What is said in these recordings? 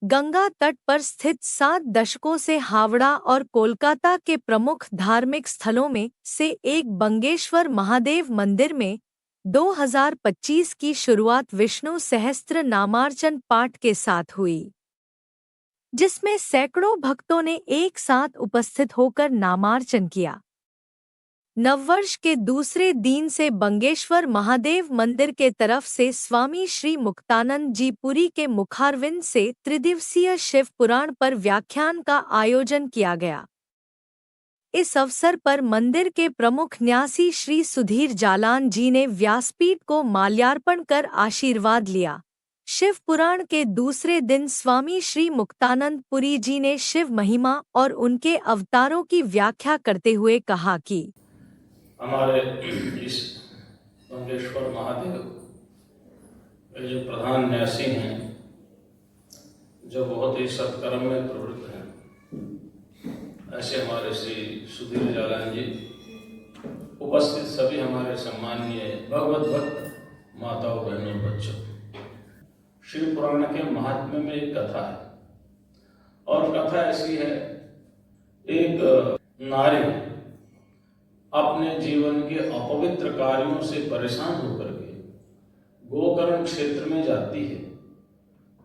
गंगा तट पर स्थित 7 दशकों से हावड़ा और कोलकाता के प्रमुख धार्मिक स्थलों में से एक बंगेश्वर महादेव मंदिर में 2025 की शुरुआत विष्णु सहस्त्र नामार्चन पाठ के साथ हुई, जिसमें सैकड़ों भक्तों ने एक साथ उपस्थित होकर नामार्चन किया। नववर्ष के दूसरे दिन से बंगेश्वर महादेव मंदिर के तरफ से स्वामी श्री मुक्तानंद जी पुरी के मुखारविंद से त्रिदिवसीय शिव पुराण पर व्याख्यान का आयोजन किया गया। इस अवसर पर मंदिर के प्रमुख न्यासी श्री सुधीर जालान जी ने व्यासपीठ को माल्यार्पण कर आशीर्वाद लिया। शिव पुराण के दूसरे दिन स्वामी श्री मुक्तानंद पुरी जी ने शिव महिमा और उनके अवतारों की व्याख्या करते हुए कहा कि हमारे इस बंगेश्वर महादेव के जो प्रधान न्यासी हैं, जो बहुत ही सत्कर्म में प्रवृत्त हैं, ऐसे हमारे श्री सुधीर जालान जी, उपस्थित सभी हमारे सम्माननीय भगवत भक्त माताओं, बहनों, बच्चों, शिव पुराण के महात्म्य में एक कथा है। और कथा ऐसी है, एक नारी अपने जीवन के अपवित्र कार्यों से परेशान होकर के गोकर्ण क्षेत्र में जाती है।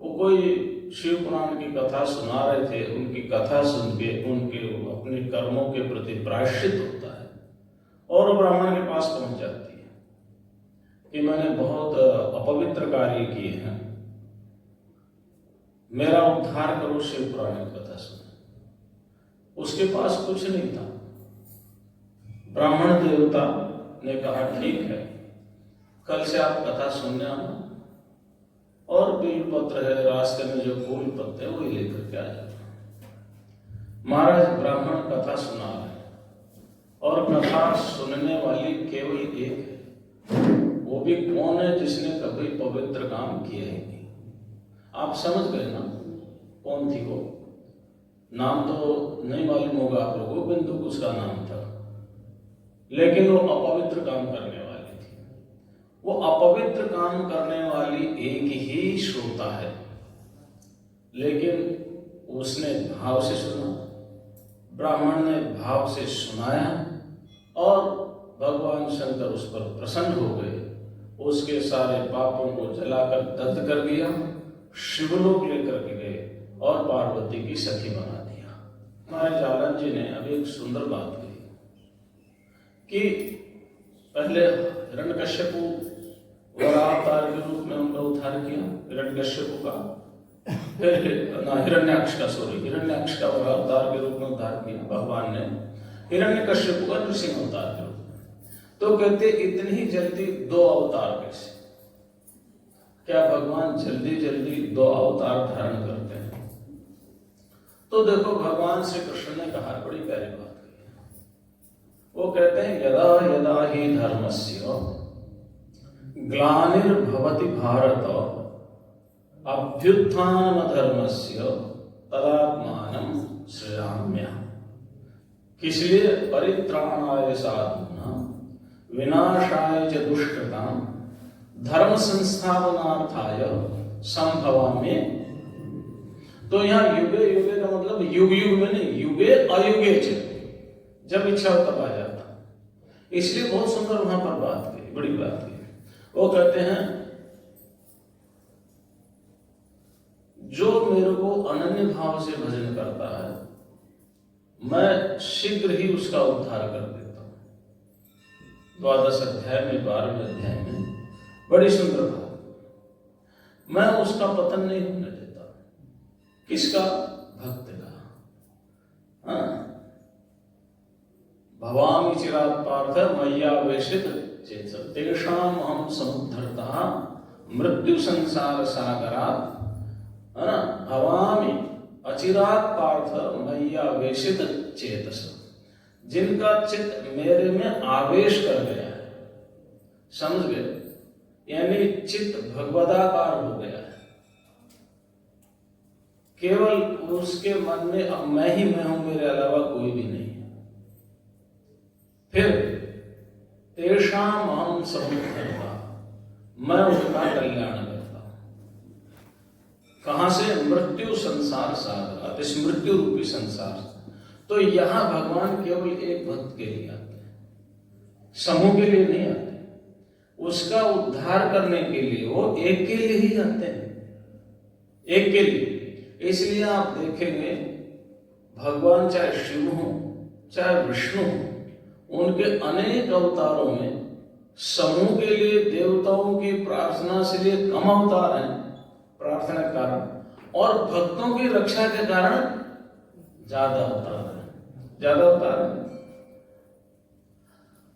वो कोई शिव पुराण की कथा सुना रहे थे, उनकी कथा सुन के उनके अपने कर्मों के प्रति प्रायश्चित होता है और ब्राह्मण के पास पहुंच जाती है कि मैंने बहुत अपवित्र कार्य किए हैं, मेरा उद्धार करो, शिव पुराण की कथा सुनो। उसके पास कुछ नहीं था। ब्राह्मण देवता ने कहा, ठीक है, कल से आप कथा सुनने आना और बेलपत्र है, रास्ते में जो फूल पत्ते हैं वही लेकर के आ जाना। महाराज ब्राह्मण कथा सुना रहे और कथा सुनने वाली केवल एक है, वो भी कौन है? जिसने कभी पवित्र काम किया ही नहीं। आप समझ गए ना कौन थी वो? नाम तो नहीं मालूम होगा आप लोगों को, बिंदु उसका नाम था, लेकिन वो अपवित्र काम करने वाली थी। वो अपवित्र काम करने वाली एक ही श्रोता है, लेकिन उसने भाव से सुना, ब्राह्मण ने भाव से सुनाया और भगवान शंकर उस पर प्रसन्न हो गए। उसके सारे पापों को जलाकर दग्ध कर दिया, शिवलोक लेकर के गए और पार्वती की सखी बना दिया। हमारे जालन जी ने अभी एक सुंदर बात कही कि पहले हिरण्यकश्यपु वरावतार के रूप में उनका उद्धार किया, हिरण्यकश्यपु का, फिर हिरण्याक्ष का वरावतार के रूप में उद्धार किया भगवान ने, हिरण्यकश्यपु का नृसिंह अवतार के रूप में। तो कहते इतनी ही जल्दी 2 अवतार कैसे? क्या भगवान जल्दी जल्दी 2 अवतार धारण करते हैं? तो देखो, भगवान श्री कृष्ण ने कहा, बड़ी प्यारी बात, वो कहते हैं, यदा यदा ही धर्मस्य ग्लानिर्भवति भारत अभ्युत्थान धर्मस्य तदात्मानं सृजाम्यहम्। किस लिए? परित्राणाय साधूनां विनाशाय च दुष्कृतां धर्म संस्थापनार्थाय संभवामि। तो यहाँ युगे युगे का मतलब युग युग में नहीं, युगे अयुगे च, जब इच्छा हो तब आ जाता। इसलिए बहुत सुंदर वहां पर बात की, बड़ी बात की। वो कहते हैं, जो मेरे को अनन्य भाव से भजन करता है, मैं शीघ्र ही उसका उद्धार कर देता हूं। 12 अध्याय में 12वें अध्याय में बड़ी सुंदर बात, मैं उसका पतन नहीं होने देता। किसका? भक्त का। भवामि चिरात् पार्थ मय्या वेशित चेत तेषाम् अहं समुद्धर्तः मृत्यु संसार सागरात्। है ना? भवामि अचिरात् पार्थ मय्या वेशित चेतस, जिनका चित्त मेरे में आवेश कर गया है, समझ गए? यानी चित्त भगवदाकार हो गया है, केवल उसके मन में अब मैं ही मैं हूं, मेरे अलावा कोई भी नहीं है। फिर तेषाम अहं समुद्धर्ता, मैं उनका कल्याण करता हूं। कहां से? मृत्यु संसार सागर, इस मृत्यु रूपी संसार। तो यहां भगवान केवल एक भक्त के लिए आते हैं, समूह के लिए नहीं आते। उसका उद्धार करने के लिए वो एक के लिए ही आते हैं, एक के लिए। इसलिए आप देखेंगे भगवान चाहे शिव हो चाहे विष्णु हो, उनके अनेक अवतारों में समूह के लिए, देवताओं की प्रार्थना से लिए कम अवतार हैं प्रार्थना के कारण, और भक्तों की रक्षा के कारण ज्यादा अवतार हैं, ज्यादा अवतार हैं।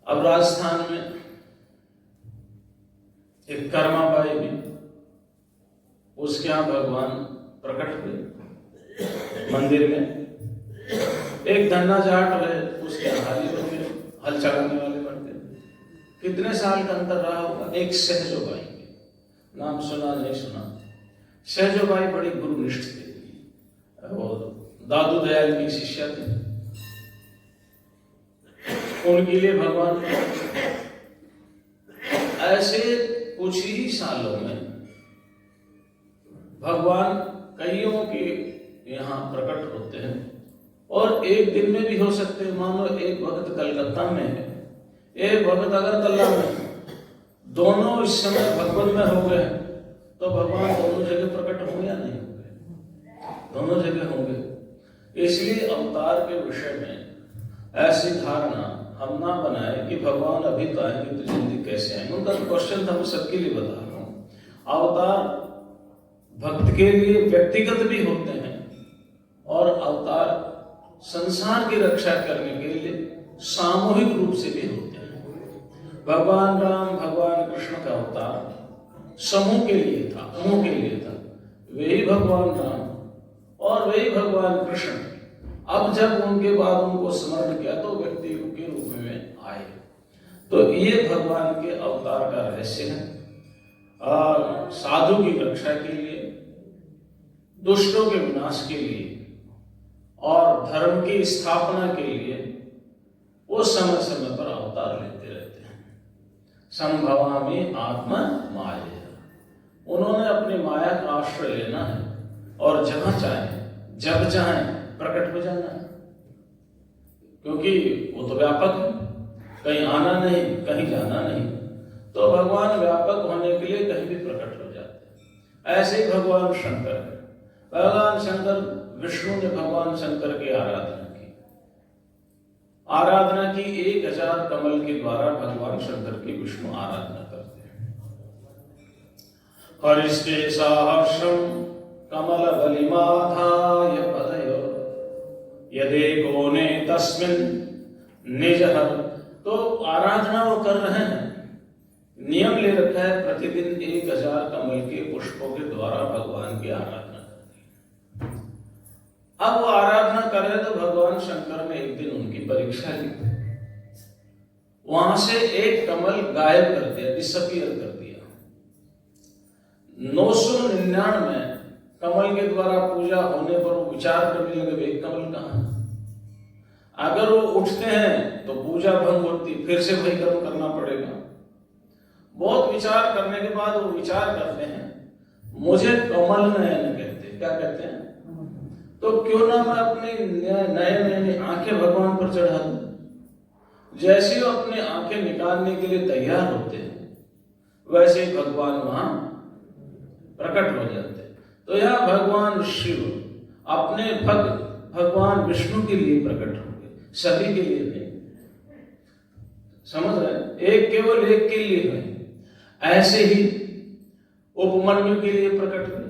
अब राजस्थान में एक कर्माबाई भी, उसके यहां भगवान प्रकट हुए मंदिर में। एक धन्ना जाट है, उसके हाली बन गए, हल चलाने वाले बन गए। कितने साल का अंतर रहा होगा? एक सहजोबाई के नाम सुना नहीं सुना? सहजोबाई बड़ी गुरुनिष्ठ थी, वो दादू दयाल की शिष्या थी। उनके लिए भगवान ऐसे कुछ ही सालों में भगवान कईयों के यहाँ प्रकट होते हैं, और एक दिन में भी हो सकते हैं। मान लो एक भक्त कलकत्ता में है, एक भक्त अगरतला में है, दोनों इस समय भगवान में हो गए, तो भगवान दोनों जगह प्रकट होंगे या नहीं होंगे? दोनों जगह होंगे। इसलिए अवतार के विषय में ऐसी धारणा हम ना बनाए कि भगवान अभी तो आएंगे तो जल्दी कैसे आएंगे। उनका क्वेश्चन हम सबके लिए बता रहा हूँ। अवतार भक्त के लिए व्यक्तिगत भी होते हैं, और अवतार संसार की रक्षा करने के लिए सामूहिक रूप से भी होते हैं। भगवान राम, भगवान कृष्ण का अवतार समूह के लिए था, समूह के लिए था। वही भगवान राम और वही भगवान कृष्ण अब जब उनके बाद उनको स्मरण किया तो व्यक्ति के रूप में आए। तो ये भगवान के अवतार का रहस्य है। साधु की रक्षा के लिए, दुष्टों के विनाश के लिए और धर्म की स्थापना के लिए वो समय समय पर अवतार लेते रहते हैं। संभवामि आत्मा माया, उन्होंने अपनी माया का आश्रय लेना है और जहां चाहे जब चाहे प्रकट हो जाना है, क्योंकि वो तो व्यापक है, कहीं आना नहीं कहीं जाना नहीं। तो भगवान व्यापक होने के लिए कहीं भी प्रकट हो जाते हैं। ऐसे ही भगवान शंकर है। भगवान शंकर, विष्णु ने भगवान शंकर की आराधना की 1000 कमल के द्वारा भगवान शंकर की विष्णु आराधना करते हैं। हरिष्टे सहस्रम कमल बलिमाधाय पदयो यदेको ने तस्मिन् निजहर। तो आराधना वो कर रहे हैं, नियम ले रखा है प्रतिदिन 1000 कमल के पुष्पों के द्वारा भगवान की आराधना करनी। अब वो आराधना करे तो भगवान शंकर ने एक दिन उनकी परीक्षा ली, वहां से एक कमल गायब कर दिया, डिसअपीयर कर दिया। 999 कमल के द्वारा पूजा होने पर वो विचार करने लगे एक कमल कहां है। अगर वो उठते हैं तो पूजा भंग होती, फिर से वही कर्म करना पड़ेगा। बहुत विचार करने के बाद वो विचार करते हैं, मुझे कमल नयन कहते, क्या कहते हैं, तो क्यों ना मैं अपनी नए आंखें भगवान पर चढ़ा दूं। जैसे वो अपनी आंखें निकालने के लिए तैयार होते हैं, वैसे ही भगवान वहां प्रकट हो जाते हैं। तो यह भगवान शिव अपने भक्त भगवान विष्णु के लिए प्रकट होंगे, सभी के लिए नहीं। समझ रहे? एक केवल एक के लिए नहीं। ऐसे ही उपमन्यु के लिए प्रकट हुए,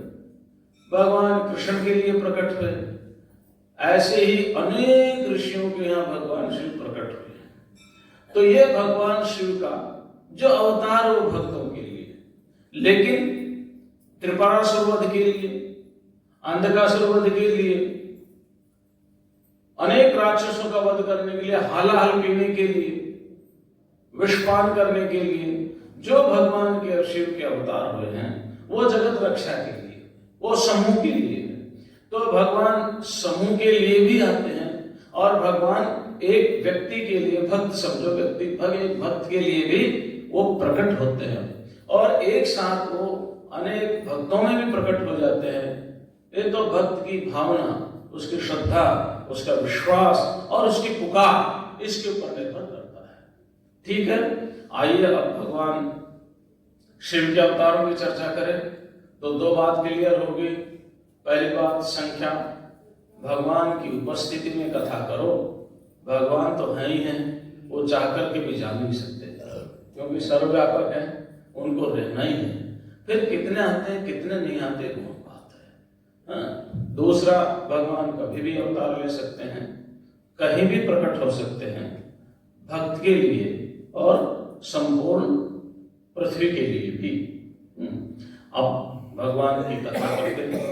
भगवान कृष्ण के लिए प्रकट हुए। ऐसे ही अनेक ऋषियों के यहाँ भगवान शिव प्रकट हुए। तो ये भगवान शिव का जो अवतार वो भक्तों के लिए, लेकिन त्रिपुरासुर वध के लिए, अंधकासुर वध के लिए, अनेक राक्षसों का वध करने के लिए, हालाहल पीने के लिए, विषपान करने के लिए, जो भगवान के शिव के अवतार हुए हैं वो जगत रक्षा के लिए, वो समूह के लिए। तो भगवान समूह के लिए भी आते हैं, और भगवान एक व्यक्ति के लिए, भक्त समझो व्यक्ति, एक भक्त के लिए भी वो प्रकट होते हैं, और एक साथ वो अनेक भक्तों में भी प्रकट हो जाते हैं। ये तो भक्त की भावना, उसकी श्रद्धा, उसका विश्वास और उसकी पुकार इसके ऊपर निर्भर करता है। ठीक है, आइए अब भगवान शिव के अवतारों की चर्चा करें। तो दो बात क्लियर हो गई। पहली बात संख्या, भगवान की उपस्थिति में कथा करो। भगवान तो है ही हैं, वो चाह कर के भी जा नहीं सकते क्योंकि सर्वव्यापक है, उनको रहना ही है। फिर कितने आते हैं कितने नहीं आते वो बात है। हाँ? दूसरा, भगवान कभी भी अवतार ले सकते हैं, कहीं भी प्रकट हो सकते हैं, भक्त के लिए और संपूर्ण पृथ्वी के लिए भी। अब भगवान की कथा करते हैं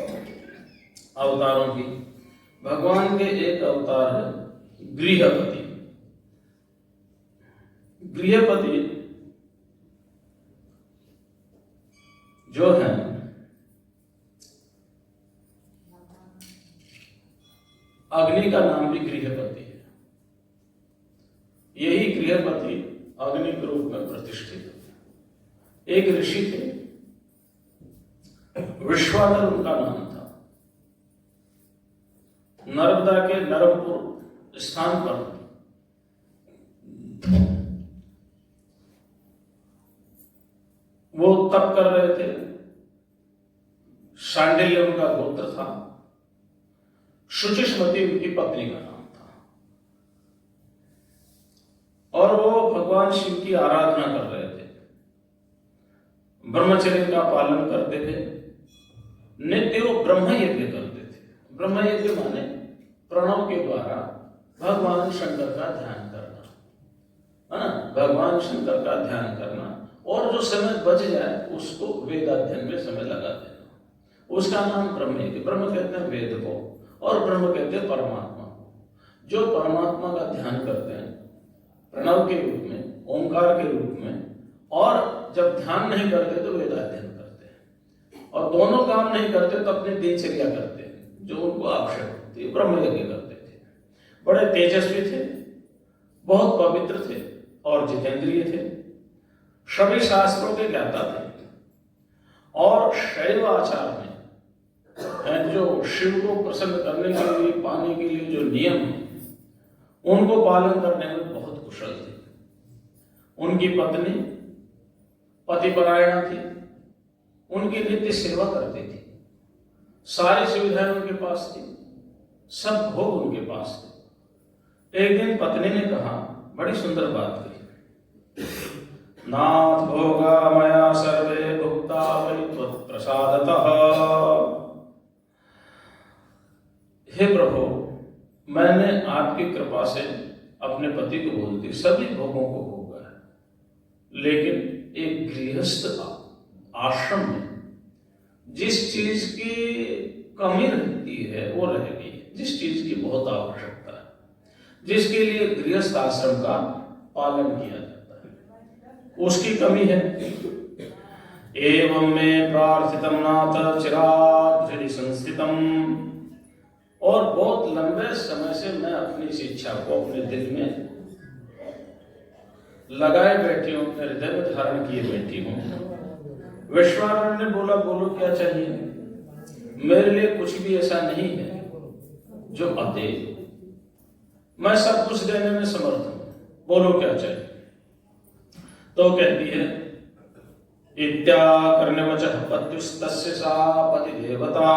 अवतारों की। भगवान के एक अवतार है गृहपति। गृहपति जो है अग्नि का नाम भी गृहपति है। यही गृहपति अग्नि के रूप में प्रतिष्ठित है। एक ऋषि थे, विश्वानर उनका नाम था। नर्मदा के नरमपुर स्थान पर वो तप कर रहे थे। शांडिल्य उनका गोत्र था। शुचिष्मति उनकी पत्नी का नाम था। और वो भगवान शिव की आराधना कर रहे थे, ब्रह्मचर्य का पालन करते थे, नित्य वो ब्रह्म यज्ञ करते थे। ब्रह्म यज्ञ माने प्रणव के द्वारा भगवान शंकर का ध्यान करना, है ना, भगवान शंकर का ध्यान करना, और जो समय बच जाए उसको वेदाध्ययन में समय लगा देना। उसका नाम ब्रह्म यज्ञ। ब्रह्म कहते हैं वेद को, और ब्रह्म कहते हैं परमात्मा को। जो परमात्मा का ध्यान करते हैं प्रणव के रूप में, ओंकार के रूप में, और जब ध्यान नहीं करते तो वेदाध्ययन करते हैं, और दोनों काम नहीं करते तो अपनी दिनचर्या करते हैं जो उनको आवश्यक होती है। ब्रह्म यज्ञ करते थे। बड़े तेजस्वी थे, बहुत पवित्र थे और जितेंद्रिय थे। सभी शास्त्रों के ज्ञाता थे, और शैव आचार में जो शिव को प्रसन्न करने के लिए, पाने के लिए जो नियम है उनको पालन करने में बहुत कुशल थे। उनकी पत्नी पतिपरायणा थी, उनकी नित्य सेवा करती थी, सारी सुविधाएं उनके पास थी, सब भोग उनके पास थे। एक दिन पत्नी ने कहा, बड़ी सुंदर बात कही, नाथ भोगा मया सर्वे भुक्ता वै त्वत्प्रसादतः। हे प्रभु, मैंने आपकी कृपा से अपने पति को बोलती सभी भोगों को भोगा है, लेकिन एक गृहस्थ आश्रम में जिस चीज की कमी रहती है वो रह गई है, जिस चीज की बहुत आवश्यकता है, जिसके लिए गृहस्थ आश्रम का पालन किया जाता है, उसकी कमी है। एवं में प्रार्थितम नाथ चिराग हृदि संस्थितम। और बहुत लंबे समय से मैं अपनी इस इच्छा को अपने दिल में लगाए बैठी हूं, अपने हृदय में धारण किए बैठी हूं। विश्वानर ने बोला, बोलो क्या चाहिए? मेरे लिए कुछ भी ऐसा नहीं है जो अदे, मैं सब कुछ देने में समर्थ हूं, बोलो क्या चाहिए? तो कहती है, इत्या करने वचः पत्युस्तस्य सा पति देवता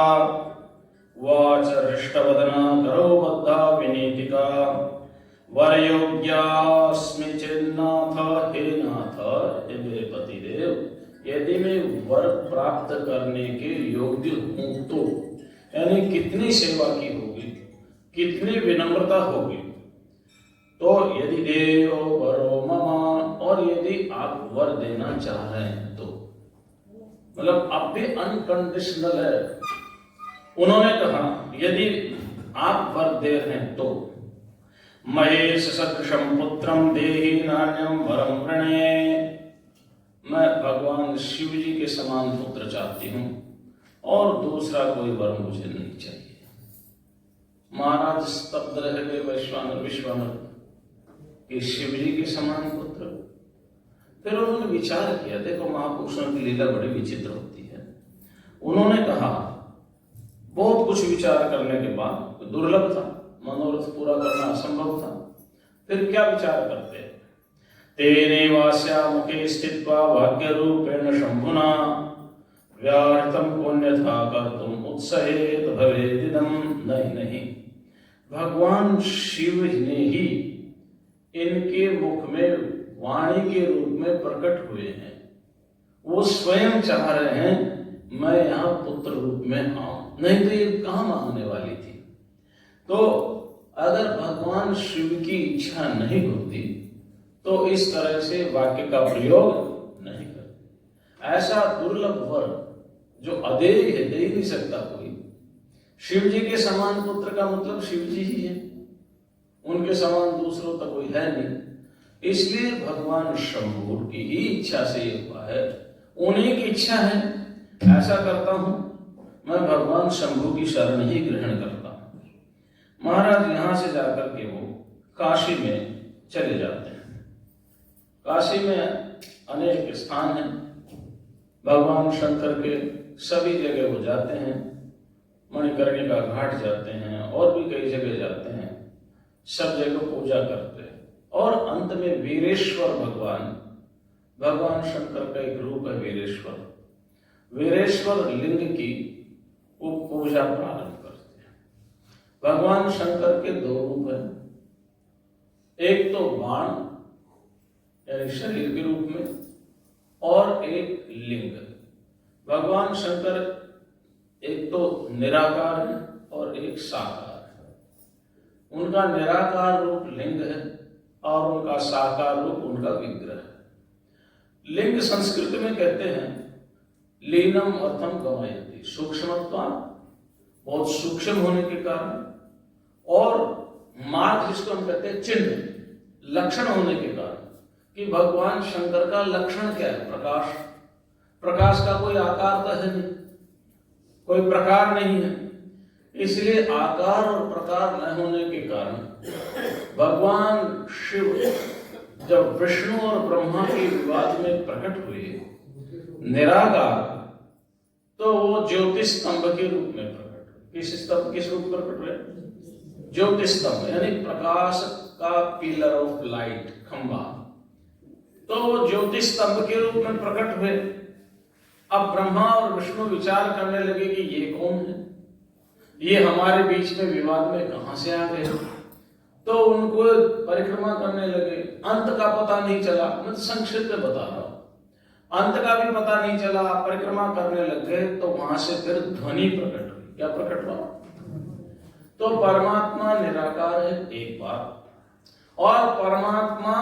वाच हृष्टवदना करो बद्धा विनीतिका वरयोग्यास्मि चेन्नाथ। हे नाथ, हे मेरे पतिदेव, यदि मैं वर प्राप्त करने के योग्य हूं तो, यानी कितनी सेवा की होगी, कितनी विनम्रता होगी, तो यदि देव वरो मम, और यदि आप वर देना चाह रहे हैं तो, मतलब अब भी अनकंडीशनल है। उन्होंने कहा, यदि आप वर दे रहे हैं तो महेश सदृशम पुत्रम देहि नान्यम वरम वृणे। मैं भगवान शिव जी के समान पुत्र चाहती हूं और दूसरा कोई वर मुझे नहीं चाहिए। महाराज स्तब्ध रह गए। विश्वानर कि शिव जी के समान पुत्र। फिर उन्होंने विचार किया, देखो महापुरुषों की लीला बड़ी विचित्र होती है। उन्होंने कहा, बहुत कुछ विचार करने के बाद, दुर्लभ था, मनोरथ पूरा करना असंभव था, फिर क्या विचार करते हैं? तेने वास्या मुखे स्थित्वा भाग्य रूपेण शंभुना व्यार्थम पुण्यथा कर्तुम उत्सहेत भवेदिदम। नहीं नहीं, भगवान शिव ने ही इनके मुख में वाणी के रूप में प्रकट हुए हैं। वो स्वयं चाह रहे हैं मैं यहाँ पुत्र रूप में आऊं, नहीं तो ये कहां मांगने वाली थी। तो अगर भगवान शिव की इच्छा नहीं होती तो इस तरह से वाक्य का प्रयोग नहीं करते। ऐसा दुर्लभ वर जो अदेय है, दे ही नहीं सकता कोई। शिव जी के समान पुत्र का मतलब शिव जी ही है, उनके समान दूसरों तक कोई है नहीं। इसलिए भगवान शंभु की ही इच्छा से ये हुआ है, उन्हीं की इच्छा है। ऐसा करता हूं, मैं भगवान शंभु की शरण ही ग्रहण करता हूं। महाराज यहां से जाकर के वो काशी में चले जाते हैं। काशी में अनेक स्थान हैं, भगवान शंकर के सभी जगह वो जाते हैं। मणिकर्णिका घाट जाते हैं और भी कई जगह जाते हैं, सब जगह पूजा करते हैं। और अंत में वीरेश्वर भगवान शंकर का एक रूप है वीरेश्वर। वीरेश्वर लिंग की वो पूजा प्रारंभ करते हैं। भगवान शंकर के दो रूप हैं, एक तो बाण यानी शरीर के रूप में, और एक लिंग। भगवान शंकर एक तो निराकार है और एक साकार है। उनका निराकार रूप लिंग है और उनका साकार रूप उनका विग्रह है। लिंग संस्कृत में कहते हैं लीनम अर्थम गमयति, सूक्ष्मत्वा, बहुत सूक्ष्म होने के कारण, और मार्ग जिसको हम कहते हैं चिन्ह, लक्षण होने के कारण कि भगवान शंकर का लक्षण क्या है? प्रकाश। प्रकाश का कोई आकार तो है नहीं, कोई प्रकार नहीं है। इसलिए आकार और प्रकार न होने के कारण भगवान शिव जब विष्णु और ब्रह्मा के विवाद में प्रकट हुए निराकार, तो वो ज्योतिष स्तंभ के रूप में प्रकट हुए। किस रूप प्रकट हुए? ज्योतिष स्तंभ यानी प्रकाश का पिलर ऑफ लाइट, खंभा। तो वो ज्योतिष स्तंभ के रूप में प्रकट हुए। अब ब्रह्मा और विष्णु विचार करने लगे कि ये कौन है, ये हमारे बीच में विवाद में कहां से आ गए। तो उनको परिक्रमा करने लगे। अंत का पता नहीं चला, मैं संक्षिप्त में बता रहा हूं। अंत का भी पता नहीं चला, परिक्रमा करने लग गए। तो वहां से फिर ध्वनि प्रकट हुई। क्या प्रकट हुआ? तो परमात्मा निराकार है एक बात, और परमात्मा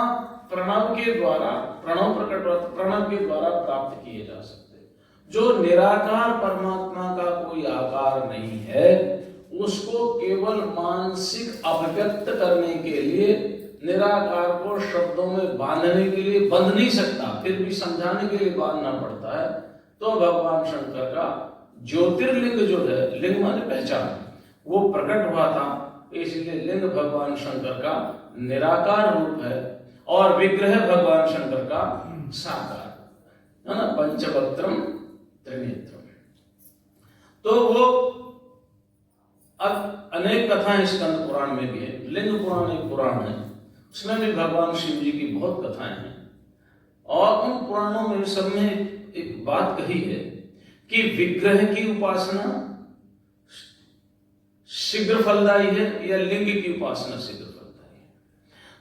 प्रणव के द्वारा, प्रणव के द्वारा प्राप्त किए जा सकते। जो निराकार परमात्मा का कोई आकार नहीं है, उसको केवल मानसिक अभिव्यक्त करने के लिए, निराकार को शब्दों में बांधने के लिए बंध नहीं सकता, फिर भी समझाने के लिए बांधना पड़ता है। तो भगवान शंकर का ज्योतिर्लिंग जो है, लिंग माने पहचान, वो प्रकट हुआ था। इसलिए लिंग भगवान शंकर का निराकार रूप है और विग्रह भगवान शंकर का साकार है ना, पंचवक्त्रम त्रिनेत्रम। तो वो अब अनेक कथाएं स्कंद पुराण में भी है, लिंग पुराण एक पुराण है, उसमें भी भगवान शिव जी की बहुत कथाएं हैं। और उन पुराणों में सब में एक बात कही है कि विग्रह की उपासना शीघ्र फलदायी है या लिंग की उपासना शीघ्र फलदायी है।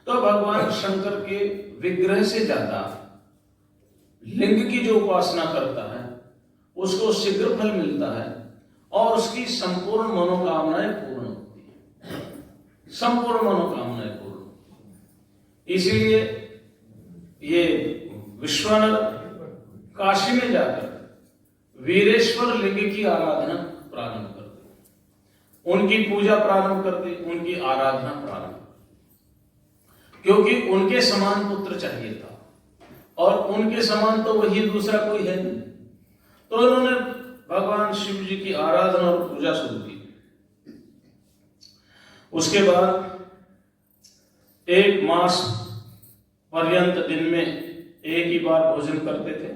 तो भगवान शंकर के विग्रह से ज्यादा लिंग की जो उपासना करता है उसको शीघ्र फल मिलता है और उसकी संपूर्ण मनोकामनाएं पूर्ण होती है, संपूर्ण मनोकामनाएं पूर्ण। इसीलिए ये विश्वानर काशी में जाकर वीरेश्वर लिंग की आराधना प्रारंभ कर दी, उनकी पूजा प्रारंभ कर दी, उनकी आराधना प्रारंभ, क्योंकि उनके समान पुत्र चाहिए था और उनके समान तो वही दूसरा कोई है नहीं। तो उन्होंने भगवान शिव जी की आराधना और पूजा शुरू की। उसके बाद 1 मास पर्यंत दिन में एक ही बार भोजन करते थे।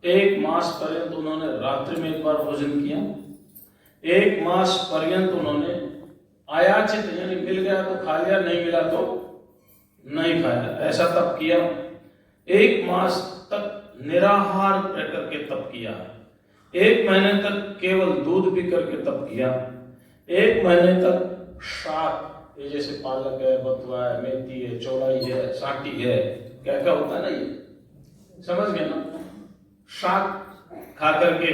1 मास पर्यंत उन्होंने रात्रि में एक बार भोजन किया। 1 मास पर्यंत उन्होंने अयाचित, यानी मिल गया तो खा लिया, नहीं मिला तो नहीं खाया, ऐसा तप किया। 1 मास तक निराहार रह करके तप किया। 1 महीने तक केवल दूध पी करके तप किया। 1 महीने तक शाक, ये जैसे पालक है, बथुआ है, मेथी है, चौलाई है, साटी है, क्या क्या होता है ना, ये समझ गए ना, शाक खा करके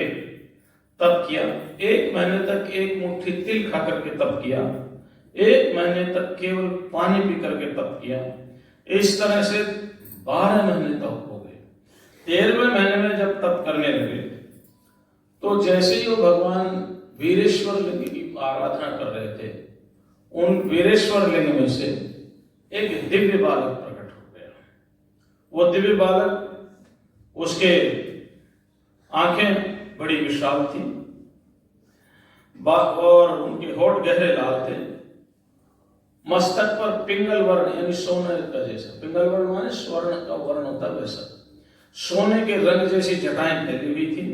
तप किया। 1 महीने तक 1 मुट्ठी तिल खा करके तप किया। 1 महीने तक केवल पानी पी करके तप किया। इस तरह से 12 महीने तक हो गए। 13वें महीने में जब तप करने लगे तो जैसे ही वो भगवान वीरेश्वर लिंग की आराधना कर रहे थे, उन वीरेश्वर लिंग में से एक दिव्य बालक प्रकट हो गया। वो दिव्य बालक, उसके आंखें बड़ी विशाल थी और उनके होठ गहरे लाल थे। मस्तक पर पिंगल वर्ण, यानी सोने का जैसा, पिंगल वर्ण माने स्वर्ण का वर्ण होता है वैसा, सोने के रंग जैसी जटाएं फैली हुई थी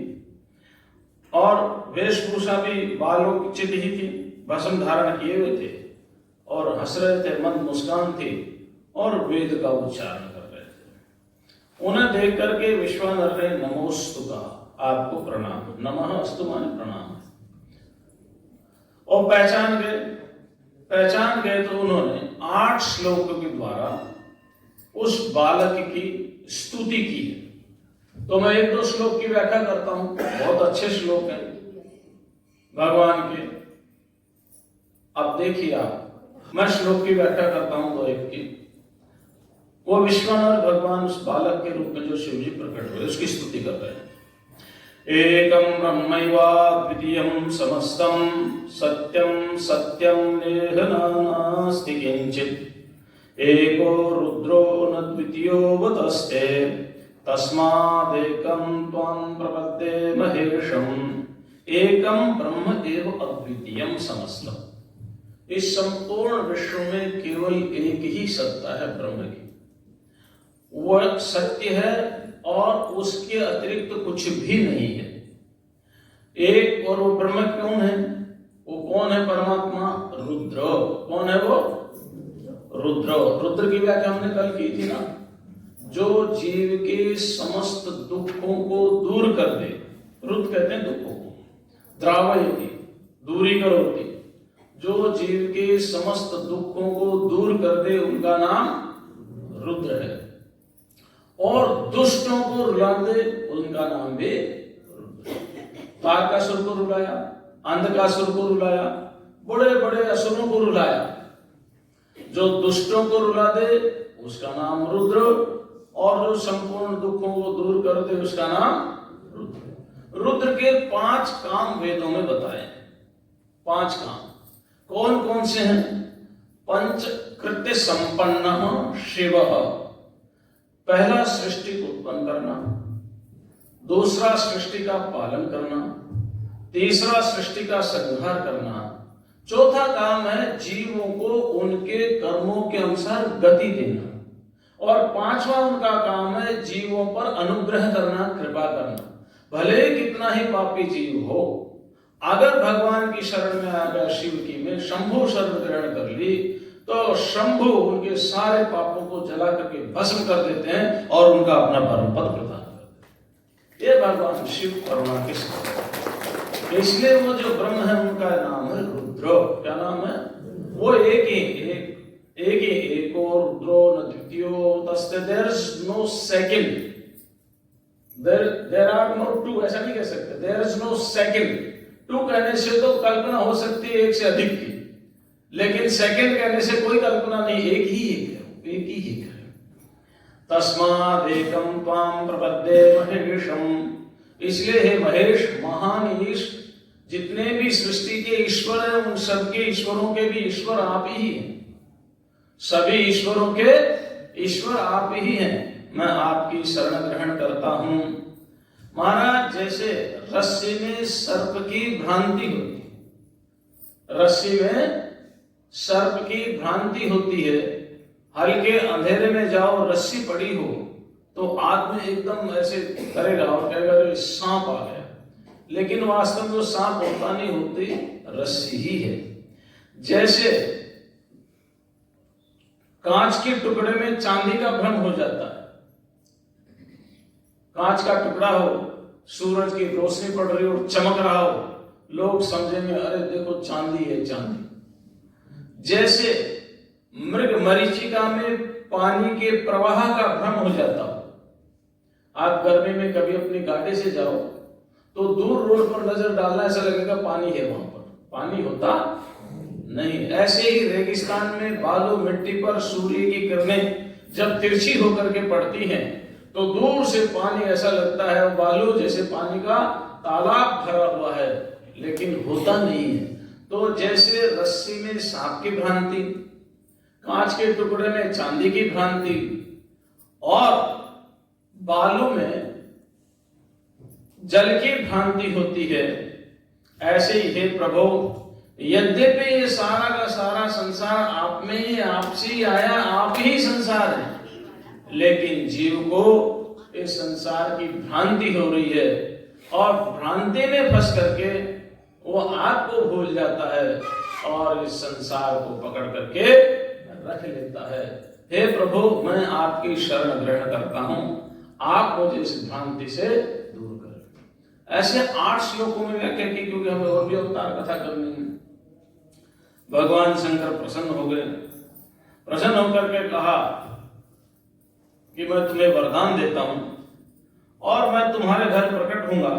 और वेशभूषा भी बालोचित ही थी, भस्म धारण किए हुए थे और हंस रहे थे, मंद मुस्कान थी और वेद का उच्चारण कर रहे थे। उन्हें देख करके विश्वानर ने नमोस्तु कहा, आपको प्रणाम। नमः अस्तु माने प्रणाम। और पहचान गए तो उन्होंने 8 श्लोकों के द्वारा उस बालक की स्तुति की। तो मैं 1-2 श्लोक की व्याख्या करता हूं, बहुत अच्छे श्लोक हैं भगवान के। अब देखिए आप, मैं श्लोक की व्याख्या करता हूं 2-1 की। वो विश्वानर भगवान उस बालक के रूप में जो शिवजी प्रकट हुए उसकी स्तुति कर रहे हैं। एकम ब्रह्मैवाद्वितीयं समस्तं सत्यं सत्यं नेह नास्ति किंचित् एको रुद्रो न द्वितीयो वतस्ते तस्मादेकं त्वां प्रपद्ये महेशम् एकम ब्रह्म एव अद्वितीयं समस्तम्। इस संपूर्ण विश्व में केवल एक ही सत्ता है, ब्रह्म की। वह सत्य है और उसके अतिरिक्त कुछ भी नहीं है। एक, और वो ब्रह्म कौन है? वो कौन है? परमात्मा रुद्र। कौन है वो? रुद्र। रुद्र की व्याख्या हमने कल की थी ना, जो जीव के समस्त दुखों को दूर कर दे। रुद्र कहते हैं दुखों को, द्रावयति, दूरी करोति। जो जीव के समस्त दुखों को दूर कर दे उनका नाम रुद्र है। और दुष्टों को रुला दे उनका नाम भी रुद्र। तारकासुर को रुलाया, अंधकासुर को रुलाया, बड़े बड़े असुरों को रुलाया। जो दुष्टों को रुला दे उसका नाम रुद्र, और जो संपूर्ण दुखों को दूर कर दे उसका नाम रुद्र। रुद्र के 5 काम वेदों में बताए। 5 काम कौन कौन से हैं? पंच कृत्य संपन्न शिव। पहला, सृष्टि को उत्पन्न करना। दूसरा, सृष्टि का पालन करना। तीसरा, सृष्टि का संहार करना। चौथा काम है जीवों को उनके कर्मों के अनुसार गति देना। और 5वां उनका काम है जीवों पर अनुग्रह करना, कृपा करना। भले कितना ही पापी जीव हो, अगर भगवान की शरण में आ गया, शिव की में शंभु शरण ग्रहण कर ली, तो शंभु उनके सारे पापों को जला करके भस्म कर देते हैं और उनका अपना परम पद प्रदान करते हैं। ये भगवान शिव करुणा के साथ। इसलिए वो जो ब्रह्म है उनका नाम है रुद्र। क्या नाम है? वो एक ही एको रुद्रो न द्वितीयो तस्ते। There is no second, there are no two, ऐसा नहीं कह सकते। There is no second. Two कहने से तो कल्पना हो सकती है एक से अधिक की, लेकिन सेकंड कहने से कोई कल्पना नहीं, एक ही है। तस्माद् एकं त्वां प्रपद्ये महेशम्। इसलिए हे महेश, महान ईश, जितने भी सृष्टि के ईश्वर हैं उन सबके ईश्वरों के भी ईश्वर आप ही हैं। सभी ईश्वरों के ईश्वर आप ही हैं। मैं आपकी शरण ग्रहण करता हूं। महाराज, जैसे रस्सी में सर्प की भ्रांति होती है, रस्सी में सर्प की भ्रांति होती है। हल्के अंधेरे में जाओ, रस्सी पड़ी हो तो आदमी एकदम ऐसे करेगा और कहेगा कि सांप आ गया। लेकिन वास्तव में वो सांप होता नहीं, होती रस्सी ही है। जैसे कांच के टुकड़े में चांदी का भ्रम हो जाता है, कांच का टुकड़ा हो, सूरज की रोशनी पड़ रही हो और चमक रहा हो, लोग समझेंगे अरे देखो चांदी है चांदी। जैसे मृग मरीचिका में पानी के प्रवाह का भ्रम हो जाता हो। आप गर्मी में कभी अपनी गाड़ी से जाओ तो दूर रोड पर नजर डालना, ऐसा लगेगा पानी है वहां पर, पानी होता नहीं। ऐसे ही रेगिस्तान में बालू मिट्टी पर सूर्य की किरणें जब तिरछी होकर के पड़ती हैं तो दूर से पानी ऐसा लगता है बालू जैसे पानी का तालाब भरा हुआ है, लेकिन होता नहीं है। तो जैसे रस्सी में सांप की भ्रांति, कांच के टुकड़े में चांदी की भ्रांति और बालू में जल की भ्रांति होती है, ऐसे ही है प्रभु, यद्यपि ये सारा का सारा संसार आप में ही, आपसे आया, आप ही संसार है, लेकिन जीव को इस संसार की भ्रांति हो रही है और भ्रांति में फंस करके वो आपको भूल जाता है और इस संसार को पकड़ करके रख लेता है। हे प्रभु, मैं आपकी शरण ग्रहण करता हूं, आप मुझे इस भ्रांति से दूर करें। ऐसे 8 श्लोकों में व्याख्या की, क्योंकि हमें और भी अवतार कथा करनी है। भगवान शंकर प्रसन्न हो गए, प्रसन्न होकर के कहा कि मैं तुम्हें वरदान देता हूं और मैं तुम्हारे घर प्रकट होऊंगा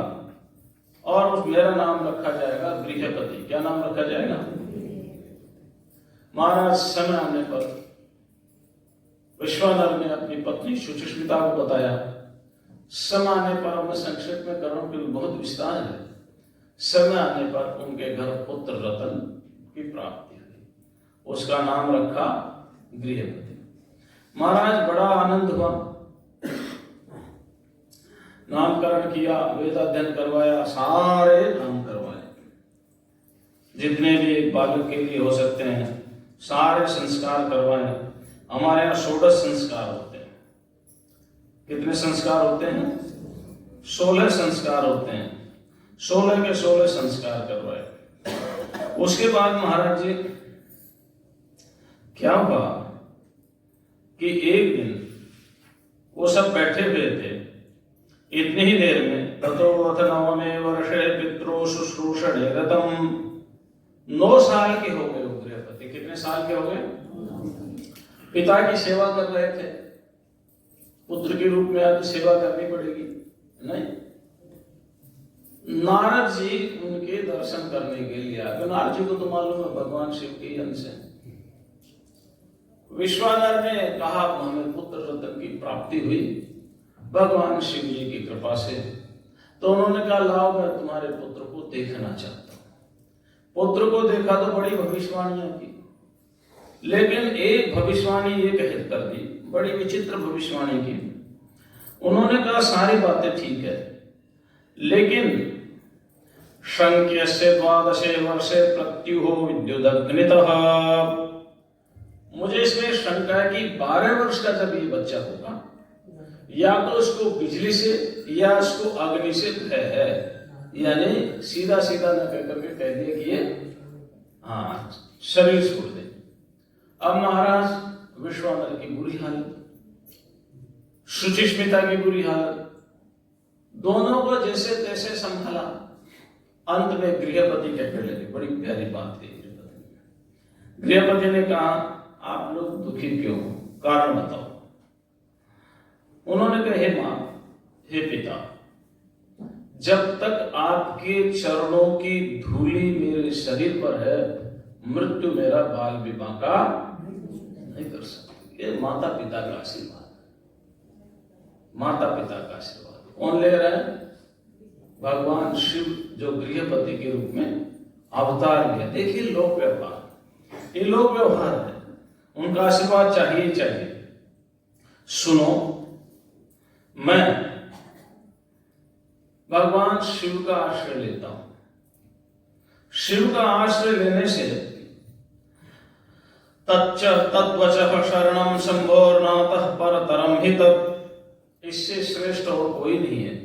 और उस मेरा नाम रखा जाएगा गृहपति। क्या नाम रखा जाएगा? महाराज समय आने पर विश्वानर ने अपनी पत्नी सुचिस्मिता को बताया। समय आने पर, मैं संक्षेप में कर रहा हूं क्योंकि बहुत विस्तार है। समय आने पर उनके घर पुत्र रतन की प्राप्ति हुई, उसका नाम रखा गृहपति। महाराज बड़ा आनंद हुआ, नामकरण किया, वेदाध्ययन करवाया, सारे काम करवाए जितने भी एक बालक के लिए हो सकते हैं, सारे संस्कार करवाए। हमारे यहाँ 16 संस्कार होते हैं। कितने संस्कार होते हैं? 16 संस्कार होते हैं। 16 के 16 संस्कार करवाए। उसके बाद महाराज जी क्या हुआ कि एक दिन वो सब बैठे हुए थे, इतनी ही देर में ततोऽथ नवमे वर्षे पितरो शुश्रूषणे रतम, 9 साल के हो गए गृहपति। कितने साल के हो गए? पिता की सेवा कर रहे थे, पुत्र के रूप में आज सेवा करनी पड़ेगी नहीं। नारद जी उनके दर्शन करने के लिए आए। नारद जी को तो मालूम है भगवान शिव के अंश है। विश्वानर ने कहा हमें पुत्र रतन की प्राप्ति हुई भगवान शिव जी की कृपा से। तो उन्होंने कहा लाओ, मैं तुम्हारे पुत्र को देखना चाहता हूं। पुत्र को देखा तो बड़ी भविष्यवाणियां की, लेकिन एक भविष्यवाणी ये कह कर दी, बड़ी विचित्र भविष्यवाणी की। उन्होंने कहा सारी बातें ठीक है, लेकिन शंक्यस्य 12 वर्षे प्रत्युहो विद्युदग्नितः, मुझे इसमें शंका है कि 12 वर्ष का जब ये बच्चा होगा, या तो उसको बिजली से या उसको अग्नि से भय है, यानी सीधा सीधा न कहकर के कह दिया कि ये शरीर छोड़ दे। अब महाराज विश्वानर की बुरी हालत, सुचिस्मिता की बुरी हालत, दोनों को जैसे तैसे संभाला। अंत में गृहपति कहने लगे, बड़ी प्यारी बात है। गृहपति ने कहा आप लोग दुखी क्यों, कारण बताओ। उन्होंने कहा हे मां, हे पिता, जब तक आपके चरणों की धूली मेरे शरीर पर है, मृत्यु मेरा बाल विवाह का नहीं कर सकती। ये माता पिता का आशीर्वाद है, माता पिता का आशीर्वाद। कौन ले रहा है? भगवान शिव, जो गृहपति के रूप में अवतार लिया। देखिए लोक व्यवहार, ये लोक व्यवहार है, उनका आशीर्वाद चाहिए चाहिए। सुनो, मैं भगवान शिव का आश्रय लेता हूं। शिव का आश्रय लेने से तच्च तद्वचः शरणं शंभोर्नातः परतरं हि तत्, इससे श्रेष्ठ और कोई नहीं है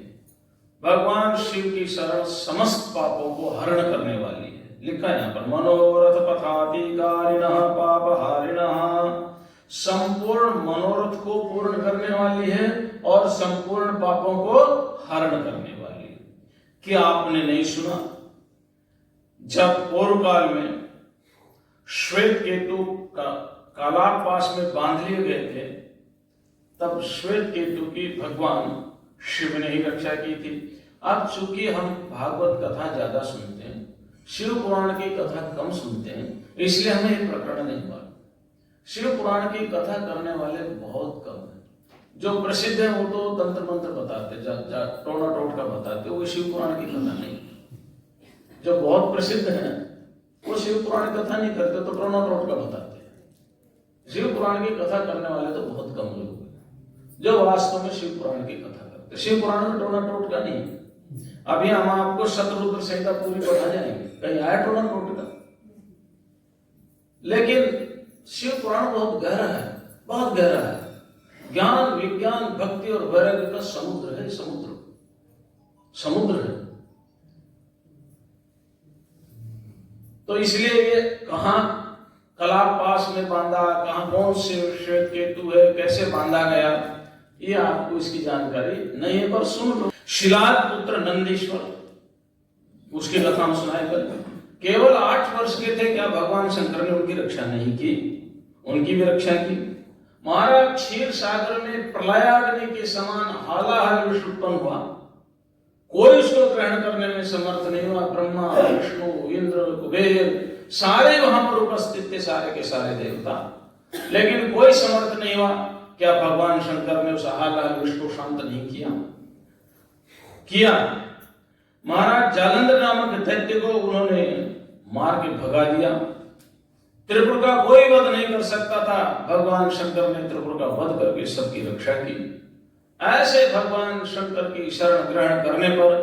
भगवान शिव की शरण समस्त पापों को हरण करने वाली है। लिखा है यहाँ पर, मनोरथ पथातिकारिणः पापहारिणः, संपूर्ण मनोरथ को पूर्ण करने वाली है और संपूर्ण पापों को हरण करने वाली है। क्या आपने नहीं सुना, जब पूर्व काल में श्वेत केतु का कालापास में बांध लिए गए थे, तब श्वेत केतु की भगवान शिव ने ही रक्षा की थी। अब चूंकि हम भागवत कथा ज्यादा सुनते हैं, शिव पुराण की कथा कम सुनते हैं, इसलिए हमें एक प्रकरण नहीं मालूम। शिव पुराण की कथा करने वाले बहुत कम हैं। जो प्रसिद्ध है वो तो तंत्र मंत्र बताते, टोना टोटका बताते, वो शिव पुराण की कथा नहीं। जो बहुत प्रसिद्ध है वो शिव पुराण की कथा नहीं करते, तो टोना टोटका बताते हैं। शिव पुराण की कथा करने वाले तो बहुत कम लोग हैं जो वास्तव में शिव पुराण की कथा करते। शिव पुराण में टोना टोटका नहीं है। अभी हम आपको शतरुद्र संहिता पूरी पढ़ा जाएंगे, कहीं आया टोना टोटका? लेकिन शिव पुराण बहुत गहरा है, बहुत गहरा है। ज्ञान, विज्ञान, भक्ति और वैराग्य का समुद्र है, समुद्र है। तो इसलिए ये कहां कलापास में बांधा, कहां कौन से श्वेत केतु है, कैसे बांधा गया, ये आपको इसकी जानकारी नहीं है, पर सुन लो। शिलाद पुत्र नंदीश्वर, उसकी कथा हम सुनाए कल। केवल 8 वर्ष के थे, क्या भगवान शंकर ने उनकी रक्षा नहीं की? उनकी भी रक्षा की। महाराज क्षीर सागर में प्रलयाग्नि के समान हालाहल विश्व उत्पन्न हुआ, कोई उसको ग्रहण करने में समर्थ नहीं हुआ। ब्रह्मा, विष्णु, इंद्र, कुबेर सारे वहां पर उपस्थित थे, सारे के सारे देवता, लेकिन कोई समर्थ नहीं हुआ। क्या भगवान शंकर ने उस हालाहल विश्व को शांत नहीं किया? महाराज जालंधर नामक दैत्य को उन्होंने मार के भगा दिया। त्रिपुर का कोई वध नहीं कर सकता था, भगवान शंकर ने त्रिपुर का वध करके सबकी रक्षा की। ऐसे भगवान शंकर की शरण ग्रहण करने पर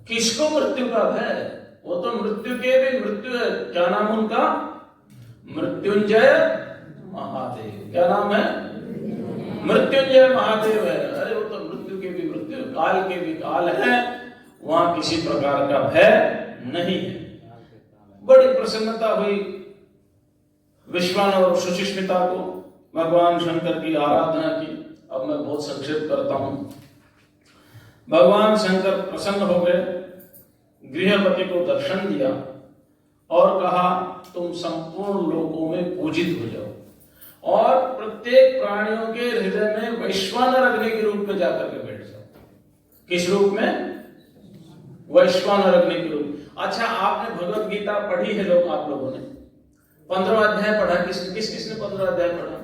किसको मृत्यु का भय? वो तो मृत्यु के भी मृत्यु है। क्या नाम उनका? मृत्युंजय महादेव। क्या नाम है? मृत्युंजय महादेव है। अरे वो तो मृत्यु के भी मृत्यु, काल के भी काल है, वहां किसी प्रकार का भय नहीं है। बड़ी प्रसन्नता हुई विश्वान और सुशिष्मिता को, भगवान शंकर की आराधना की। अब मैं बहुत संक्षेप करता हूं। भगवान शंकर प्रसन्न हो गए, गृहपति को दर्शन दिया और कहा, तुम संपूर्ण लोकों में पूजित हो जाओ और प्रत्येक प्राणियों के हृदय में वैश्वानर अग्नि के रूप में जाकर के बैठ जाओ। किस रूप में? वैश्वानर अग्नि के रूप। अच्छा, आपने भगवत गीता पढ़ी है लोग, आप लोगों ने 15वां अध्याय पढ़ा? किसने 15वां अध्याय पढ़ा?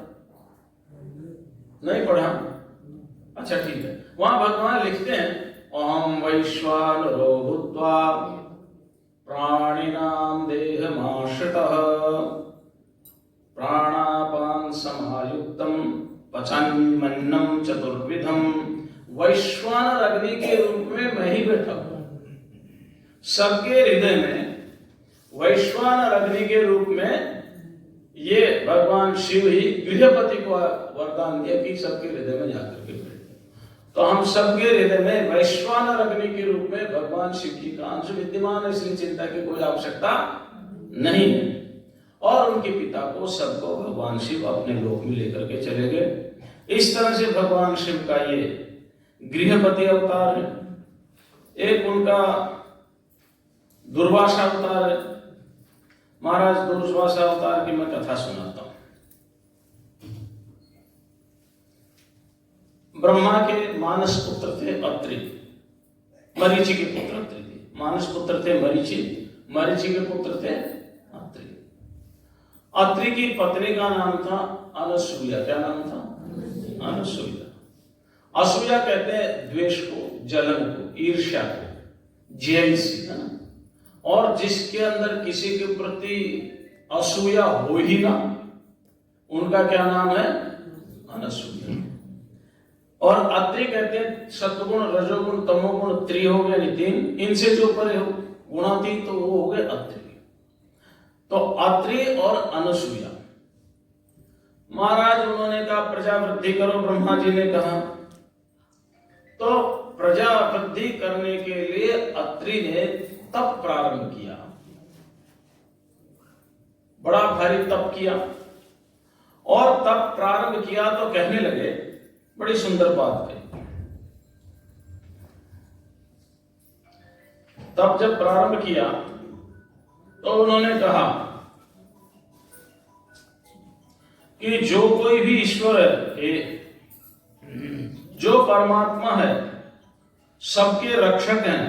नहीं पढ़ा? अच्छा ठीक है। वहां भगवान लिखते हैं, अहम वैश्वानरो भूत्वा प्राणिनां देहमाश्रितः प्राणापान समायुक्तम पचन्मन्नम चतुर्विधम। वैश्वानर अग्नि के रूप में मैं ही बैठा हूं। सबके हृदय में वैश्वानर अग्नि के रूप में ये भगवान शिव ही गृहपति को वरदान दिया कि सबके हृदय में जाकर के बैठे। तो हम सबके हृदय में वैश्वानर अग्नि के रूप में भगवान शिव जी का अंश विद्यमान है, इसलिए चिंता की कोई आवश्यकता नहीं है। और उनके पिता को, सबको भगवान शिव अपने लोक में लेकर के चले गए। इस तरह से भगवान शिव का ये गृहपति अवतार है। एक उनका दुर्वासा अवतार है। महाराज दुर्वासा अवतार की मैं कथा सुनाता हूं। ब्रह्मा के मानस पुत्र थे अत्रि, मरीचि के पुत्र अत्रि थे। मानस पुत्र थे मरीचि, मरीचि के पुत्र थे अत्रि। अत्रि की पत्नी का नाम था अनसुया। क्या नाम था? अनसुया। असूया कहते हैं द्वेष को, जलन को, ईर्ष्या को, जेलसी, है ना। और जिसके अंदर किसी के प्रति असूया हो ही ना, उनका क्या नाम है? अनसूया। और अत्रि कहते हैं सत्वगुण, रजोगुण, तमोगुण, त्रियोगुण, तीन, इनसे जो परे हो गुणातीत, तो वो हो गए अत्रि। तो अत्रि और अनसूया महाराज, उन्होंने कहा प्रजा वृद्धि करो, ब्रह्मा जी ने कहा। तो प्रजा वृद्धि करने के लिए अत्रि ने तप प्रारंभ किया, बड़ा भारी तप किया। और तप प्रारंभ किया तो कहने लगे, बड़ी सुंदर बात कही। तब जब प्रारंभ किया तो उन्होंने कहा कि जो कोई भी ईश्वर है, जो परमात्मा है, सबके रक्षक हैं,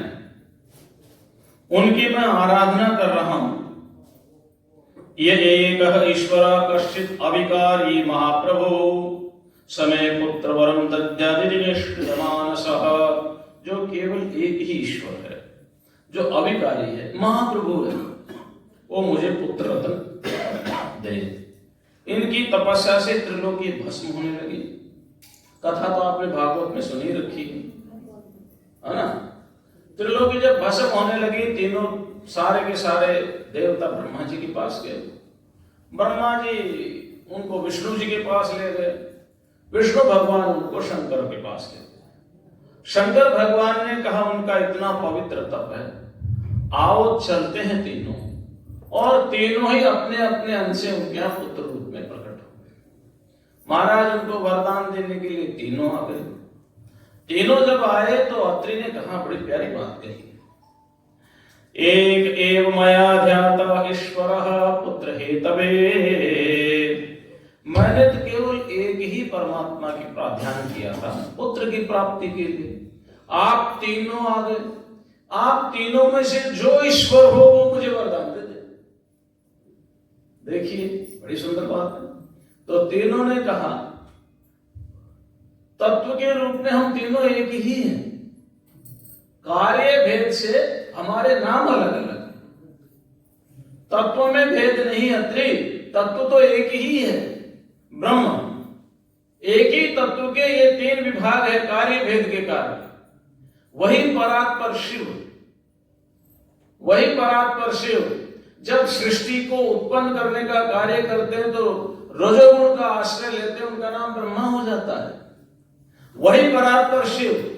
उनकी मैं आराधना कर रहा हूं। ये एक ईश्वर कश्चित अविकारी महाप्रभु समय पुत्र वरम दद्यादिनिष्ठमानसः, जो केवल एक ही ईश्वर है, जो अविकारी है, महाप्रभु है, वो मुझे पुत्र रत्न दे। इनकी तपस्या से त्रिलोकी भस्म होने लगी। कथा तो आपने भागवत में सुनी रखी है ना। त्रिलोकी जब भस्म होने लगी, तीनों सारे के सारे देवता ब्रह्मा जी के पास गए। ब्रह्मा जी उनको विष्णु जी के पास ले गए, विष्णु भगवान उनको शंकर के पास ले गए। शंकर भगवान ने कहा, उनका इतना पवित्र तप है, आओ चलते हैं तीनों। और तीनों ही अपने अपने अंश से उनके यहाँ पुत्र रूप में प्रकट हो गए। महाराज उनको वरदान देने के लिए तीनों आ गए। तीनों जब आए तो अत्रि ने कहा, बड़ी प्यारी बात कही, एक एव मया ध्याता ईश्वरः पुत्र हेतवे। मैंने तो केवल एक ही परमात्मा की ध्यान किया था पुत्र की प्राप्ति के लिए। आप तीनों आ गए। आप तीनों में से जो ईश्वर हो वो मुझे वरदान दे दे। देखिए बड़ी सुंदर बात है। तो तीनों ने कहा, तत्व के रूप में हम तीनों एक ही हैं, कार्य भेद से हमारे नाम अलग अलग। तत्व में भेद नहीं अत्रि, तत्व तो एक ही है, ब्रह्म। एक ही तत्व के ये तीन विभाग है कार्य भेद के कारण। वही परात्पर शिव, वही परात्पर शिव जब सृष्टि को उत्पन्न करने का कार्य करते हैं तो रजोगुण का आश्रय लेते हैं, उनका नाम ब्रह्मा हो जाता है। वही परात्पर शिव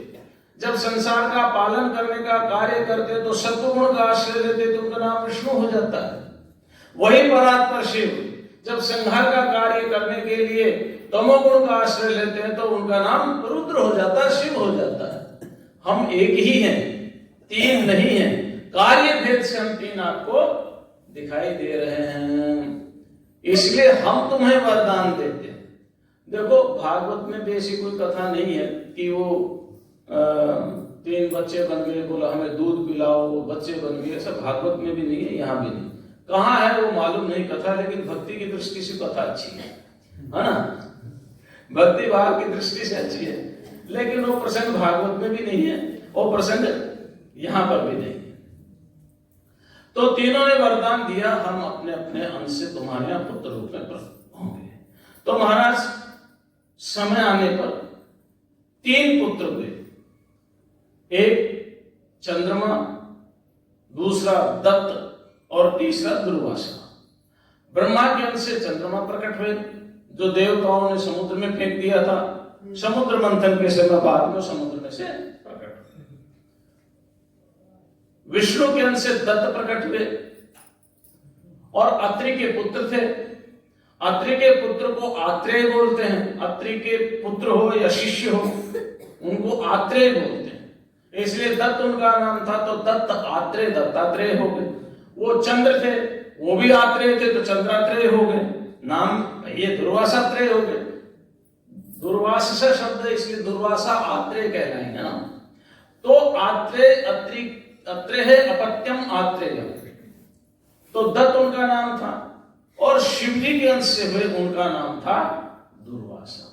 जब संसार का पालन करने का कार्य करते तो सत्वगुण का आश्रय लेते तो उनका नाम विष्णु हो जाता है। वही परात्पर शिव जब संहार का कार्य करने के लिए तमोगुण का आश्रय लेते हैं तो उनका नाम रुद्र हो जाता है, शिव हो जाता है। हम एक ही हैं, तीन नहीं हैं। कार्य भेद से हम तीन आपको दिखाई दे रहे हैं, इसलिए हम तुम्हें वरदान देते हैं। देखो भागवत में भी ऐसी कोई कथा नहीं है कि वो तीन बच्चे बन गए, बोला हमें दूध पिलाओ, वो बच्चे बन गए। ऐसा भागवत में भी नहीं है, यहाँ भी नहीं। कहाँ है वो मालूम नहीं कथा, लेकिन भक्ति की दृष्टि से कथा अच्छी है ना। भक्ति भाव की दृष्टि से अच्छी है, लेकिन वो प्रसंग भागवत में भी नहीं है, वो प्रसंग यहाँ पर भी नहीं है। तो तीनों ने वरदान दिया, हम अपने अपने अंश से तुम्हारे यहाँ पुत्र रूप में प्रकट होंगे। तो महाराज समय आने पर तीन पुत्र हुए, एक चंद्रमा, दूसरा दत्त और तीसरा दुर्वासा। ब्रह्मा के अंश से चंद्रमा प्रकट हुए, जो देवताओं ने समुद्र में फेंक दिया था। समुद्र मंथन के समय बाद में समुद्र में से प्रकट हुए। विष्णु के अंश से दत्त प्रकट हुए और अत्रि के पुत्र थे। अत्रि के पुत्र को आत्रेय बोलते हैं। अत्रि के पुत्र हो या शिष्य हो उनको आत्रेय बोलते हैं, इसलिए दत्त उनका नाम था। तो दत्त आत्रेय, दत्तात्रेय हो गए। वो चंद्र थे, वो भी आत्रेय थे, तो चंद्रात्रेय हो गए। नाम ये दुर्वासात्रेय हो गए। दुर्वासा शब्द इसलिए दुर्वासा आत्रेय कहलाएंगे ना। तो आत्रेय अत्रेय है, अपत्यम आत्रेय। तो दत्त उनका नाम था और शिवजी के अंश से हुए, उनका नाम था दुर्वासा।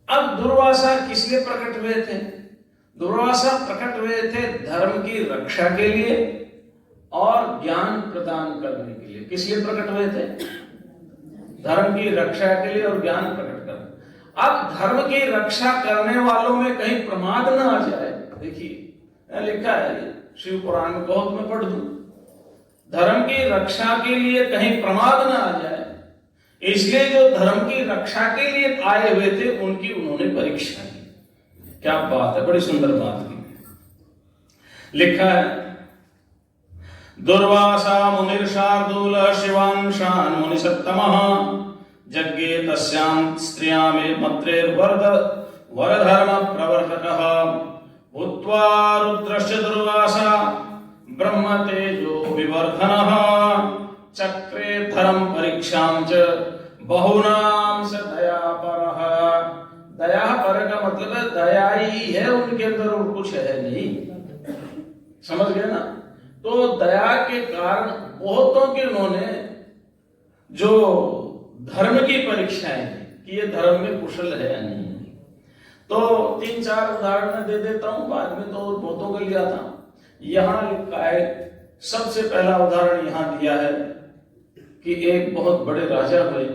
अब दुर्वासा किस लिए प्रकट हुए थे? दुर्वासा प्रकट हुए थे धर्म की रक्षा के लिए और ज्ञान प्रदान करने के लिए। किस लिए प्रकट हुए थे? धर्म की रक्षा के लिए और ज्ञान प्रकट करने। अब धर्म की रक्षा करने वालों में कहीं प्रमाद न आ जाए। देखिए लिखा है शिव पुराण में, बहुत मैं पढ़ दूं, धर्म की रक्षा के लिए कहीं प्रमाद न आ जाए, इसलिए जो धर्म की रक्षा के लिए आए हुए थे उनकी उन्होंने परीक्षा की। क्या बात है, बड़ी सुंदर बात की। लिखा है, दुर्वासा मुनिर्शार्दूल शिवांशान मुनिसत्तमः यज्ञे तस्यां स्त्रियामे मत्रेर्वरद वरधर्म प्रवर्तकः भूत्वा रुद्रश्च दुर्वासा ब्रह्म तेजो विवर्धनः चक्रे धर्म परीक्षां च बहुनाम स दयापरः। दयापर का मतलब है दया ही है उनके अंदर और कुछ है नहीं, समझ गए ना। तो दया के कारण बहुतों के उन्होंने जो धर्म की परीक्षाएं कि ये धर्म में कुशल है या नहीं। तो 3-4 उदाहरण दे देता हूं, बाद में तो बहुतों का लिया था। यहां लिखा है, सबसे पहला उदाहरण यहां दिया है कि एक बहुत बड़े राजा हुए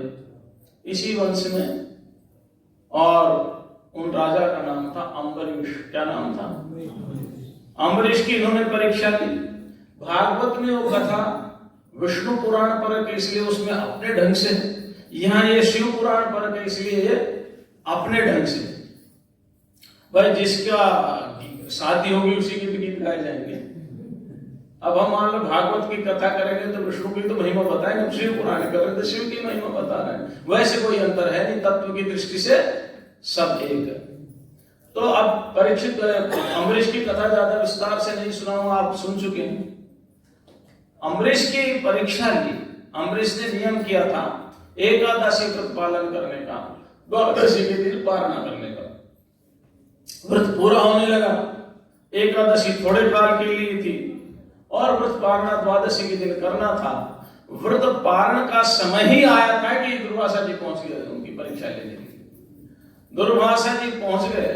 इसी वंश में, और उन राजा का नाम था अम्बरीश। क्या नाम था? अम्बरीश की इन्होंने परीक्षा ली। भागवत में वो कथा विष्णु पुराण पर है इसलिए उसमें अपने ढंग से, यहाँ ये शिव पुराण पर है इसलिए ये अपने ढंग से। भाई जिसका शादी होगी उसी के भी गीत गाए जाएंगे। अब हम मान लो भागवत की कथा करेंगे तो विष्णु की तो महिमा बताएंगे, शिव पुराण कर रहे तो शिव की महिमा बता रहे हैं। वैसे कोई अंतर है नहीं, तत्व की दृष्टि से सब एक है। तो अब परीक्षित अम्बरीश की कथा ज्यादा विस्तार से नहीं सुनाऊंगा, आप सुन चुके हैं। अम्बरीश की परीक्षा ली। अम्बरीश ने नियम किया था एकादशी व्रत पालन करने का, द्वादशी के दिन पारणा करने का। व्रत पूरा होने लगा, एकादशी थोड़े काल के लिए थी और व्रत पारणा द्वादशी के दिन करना था। व्रत पारण का समय ही आया था कि दुर्वासा जी पहुंच गए उनकी परीक्षा लेने के लिए। दुर्वासा जी पहुंच गए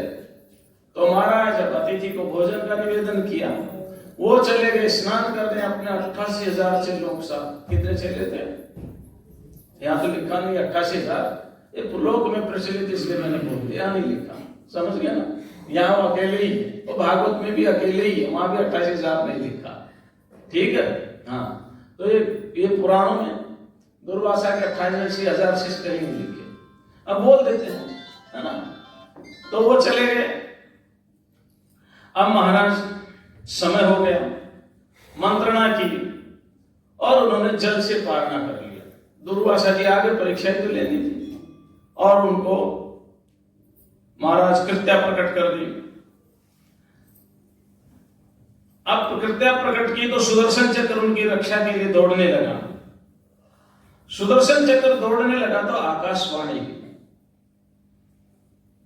तो महाराज जब अतिथि को भोजन का निवेदन किया, वो चले गए स्नान करने अपने 88,000 चेलों के साथ। कितने चेले थे? यहाँ तो लिखा नहीं 88,000, ये लोक में प्रचलित इसलिए मैंने बोल दिया, यहाँ नहीं लिखा, समझ गया ना। यहाँ वो अकेले ही है, तो भागवत में भी अकेले ही है, वहां भी 88,000 नहीं लिखा, ठीक है। हाँ, तो ये पुराणों में दुर्वासा के 88,000 शिष्य कहीं नहीं लिखे, अब बोल देते हैं, है ना। तो वो चले गए। अब महाराज समय हो गया, मंत्रणा की और उन्होंने जल से पारणा कर लिया। दुर्वासा जी आगे परीक्षा तो लेनी थी और उनको महाराज कृत्या प्रकट कर दी। अब कृत्या प्रकट की तो सुदर्शन चक्र उनकी रक्षा के लिए दौड़ने लगा। सुदर्शन चक्र दौड़ने लगा तो आकाशवाणी,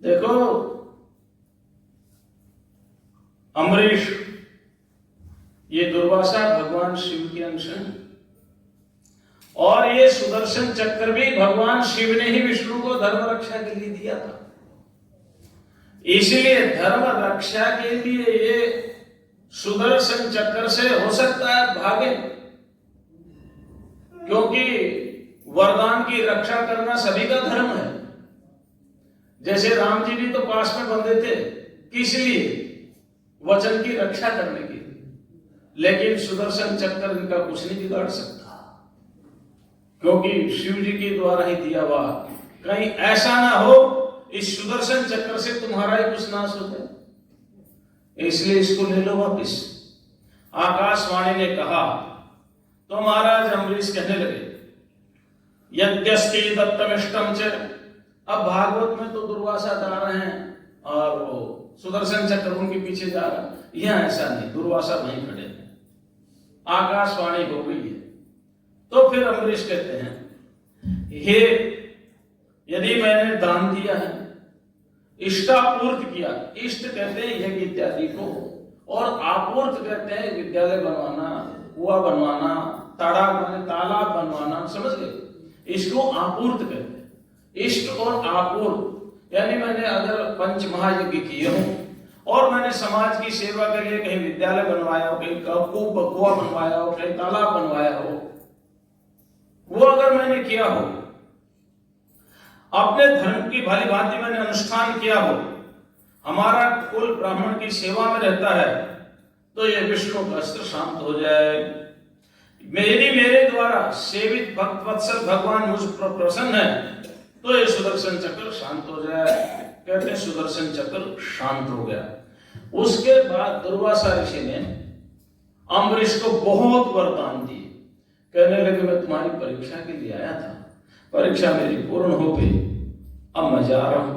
देखो अम्बरीश, ये दुर्वासा भगवान शिव के अंश हैं और ये सुदर्शन चक्र भी भगवान शिव ने ही विष्णु को धर्म रक्षा के लिए दिया था। इसलिए धर्म रक्षा के लिए ये सुदर्शन चक्र से हो सकता है भागे, क्योंकि वरदान की रक्षा करना सभी का धर्म है। जैसे राम जी भी तो पास में बंधे थे, किस लिए? वचन की रक्षा करने के लिए। लेकिन सुदर्शन चक्र इनका कुछ नहीं बिगाड़ सकता, क्योंकि शिव जी के द्वारा ही दिया हुआ। कहीं ऐसा ना हो इस सुदर्शन चक्र से तुम्हारा ही कुछ नाश हो जाए, इसलिए इसको ले लो वापिस। आकाशवाणी ने कहा तो महाराज अम्बरीश कहने लगे, यद्यस्ति दत्तमिष्टम च। अब भागवत में तो दुर्वासा जा रहे हैं और वो सुदर्शन चक्र उनके पीछे जा रहा है, यहां ऐसा नहीं, दुर्वासा वहीं खड़े हैं। आकाशवाणी हो गई है। तो फिर अम्बरीश कहते हैं, हे यदि मैंने दान दिया है, इष्टापूर्त किया, इष्ट कहते हैं यज्ञ इत्यादि को, और आपूर्त कहते हैं विद्यालय बनवाना, कुआं बनवाना, तालाब बनवाना, समझ गए। इसको आपूर्त कहते हैं। इष्ट और आपूर्त यानी मैंने अगर पंच महायज्ञ किए हो और मैंने समाज की सेवा के लिए कहीं विद्यालय बनवाया हो, कहीं कुआं बनवाया हो, कहीं तालाब बनवाया हो, वो अगर मैंने किया हो, अपने धर्म की भली भांति मैंने अनुष्ठान किया हो, हमारा कुल ब्राह्मण की सेवा में रहता है, तो ये विष्णु का अस्त्र शांत हो जाए। मेरे द्वारा सेवित भक्त वत्सल भगवान मुझ पर प्रसन्न है, तो ये सुदर्शन चक्र शांत हो जाए। कहते हैं सुदर्शन चक्र शांत हो गया। उसके बाद दुर्वासा ऋषि ने अम्बरीश को बहुत वरदान दिए। कहने लगे मैं तुम्हारी परीक्षा के लिए आया था, परीक्षा मेरी पूर्ण हो गई, अब मैं जा रहा हूं।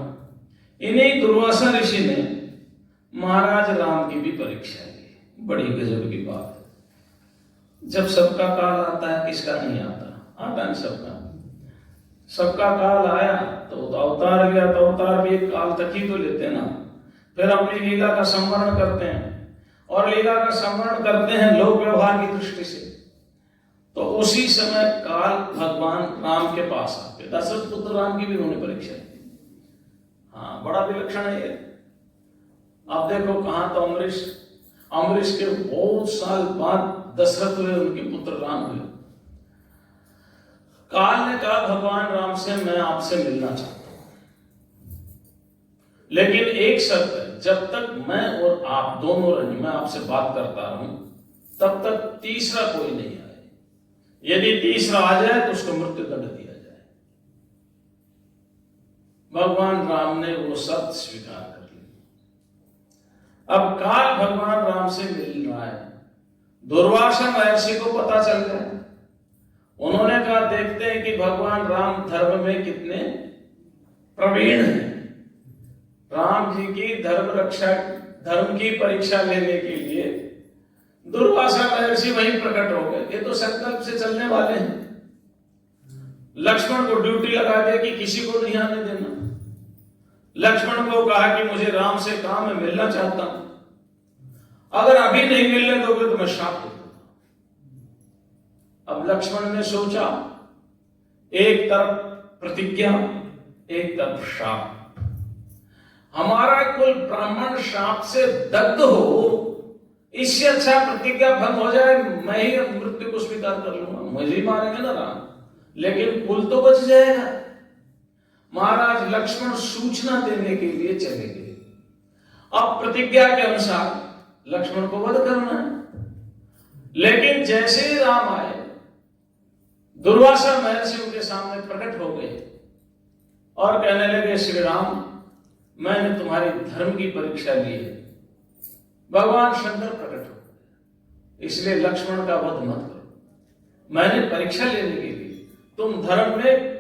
इन्हीं दुर्वासा ऋषि ने महाराज राम की भी परीक्षा ली। बड़ी गजब की बात है। जब सबका काल आता है, किसका नहीं आता? आता है सबका। सबका काल आया तो अवतार गया, तो अवतार भी एक काल तक ही तो लेते हैं ना। फिर अपनी लीला का संवरण करते हैं, और लीला का संवरण करते हैं लोक व्यवहार की दृष्टि से। तो उसी समय काल भगवान राम के पास आते। दशरथ पुत्र राम की भी उन्होंने परीक्षा दी। हाँ, बड़ा विलक्षण है ये। अब देखो कहां तो अम्बरीश के बहुत साल बाद दशरथ हुए, उनके पुत्र राम हुए। काल ने कहा भगवान राम से मैं आपसे मिलना चाहता हूं, लेकिन एक शर्त है, जब तक मैं और आप दोनों रही, मैं आपसे बात करता रहूं, तब तक तीसरा कोई नहीं आए। यदि तीसरा आ जाए तो उसको मृत्यु दंड दिया जाए। भगवान राम ने वो शर्त स्वीकार कर ली। अब काल भगवान राम से मिल रहा है। दुर्वासा महर्षि को पता चल गया। उन्होंने कहा देखते हैं कि भगवान राम धर्म में कितने प्रवीण हैं। राम जी की धर्म की परीक्षा लेने के लिए दुर्वासा महर्षि वहीं प्रकट हो गए। ये तो संकल्प से चलने वाले हैं। लक्ष्मण को ड्यूटी लगा दिया कि किसी को नहीं आने देना। लक्ष्मण को कहा कि मुझे राम से काम है, मिलना चाहता हूं, अगर अभी नहीं मिलने दोगे तो मैं श्राप दे दूंगा। अब लक्ष्मण ने सोचा, एक तरफ प्रतिज्ञा, एक तरफ श्राप। हमारा कुल ब्राह्मण श्राप से दग्ध हो, इससे अच्छा प्रतिज्ञा भंग हो जाए, मैं ही मृत्यु को स्वीकार कर लूंगा। मुझे मारेंगे ना राम, लेकिन कुल तो बच जाएगा। महाराज लक्ष्मण सूचना देने के लिए चले गए। अब प्रतिज्ञा के अनुसार लक्ष्मण को वध करना है, लेकिन जैसे ही राम आए, दुर्वासा महर्षि उनके सामने प्रकट हो गए और कहने लगे श्री राम, मैंने तुम्हारी धर्म की परीक्षा ली है। भगवान शंकर प्रकट हो गए, इसलिए लक्ष्मण का वध मत करो। मैंने परीक्षा लेने के लिए, तुम धर्म में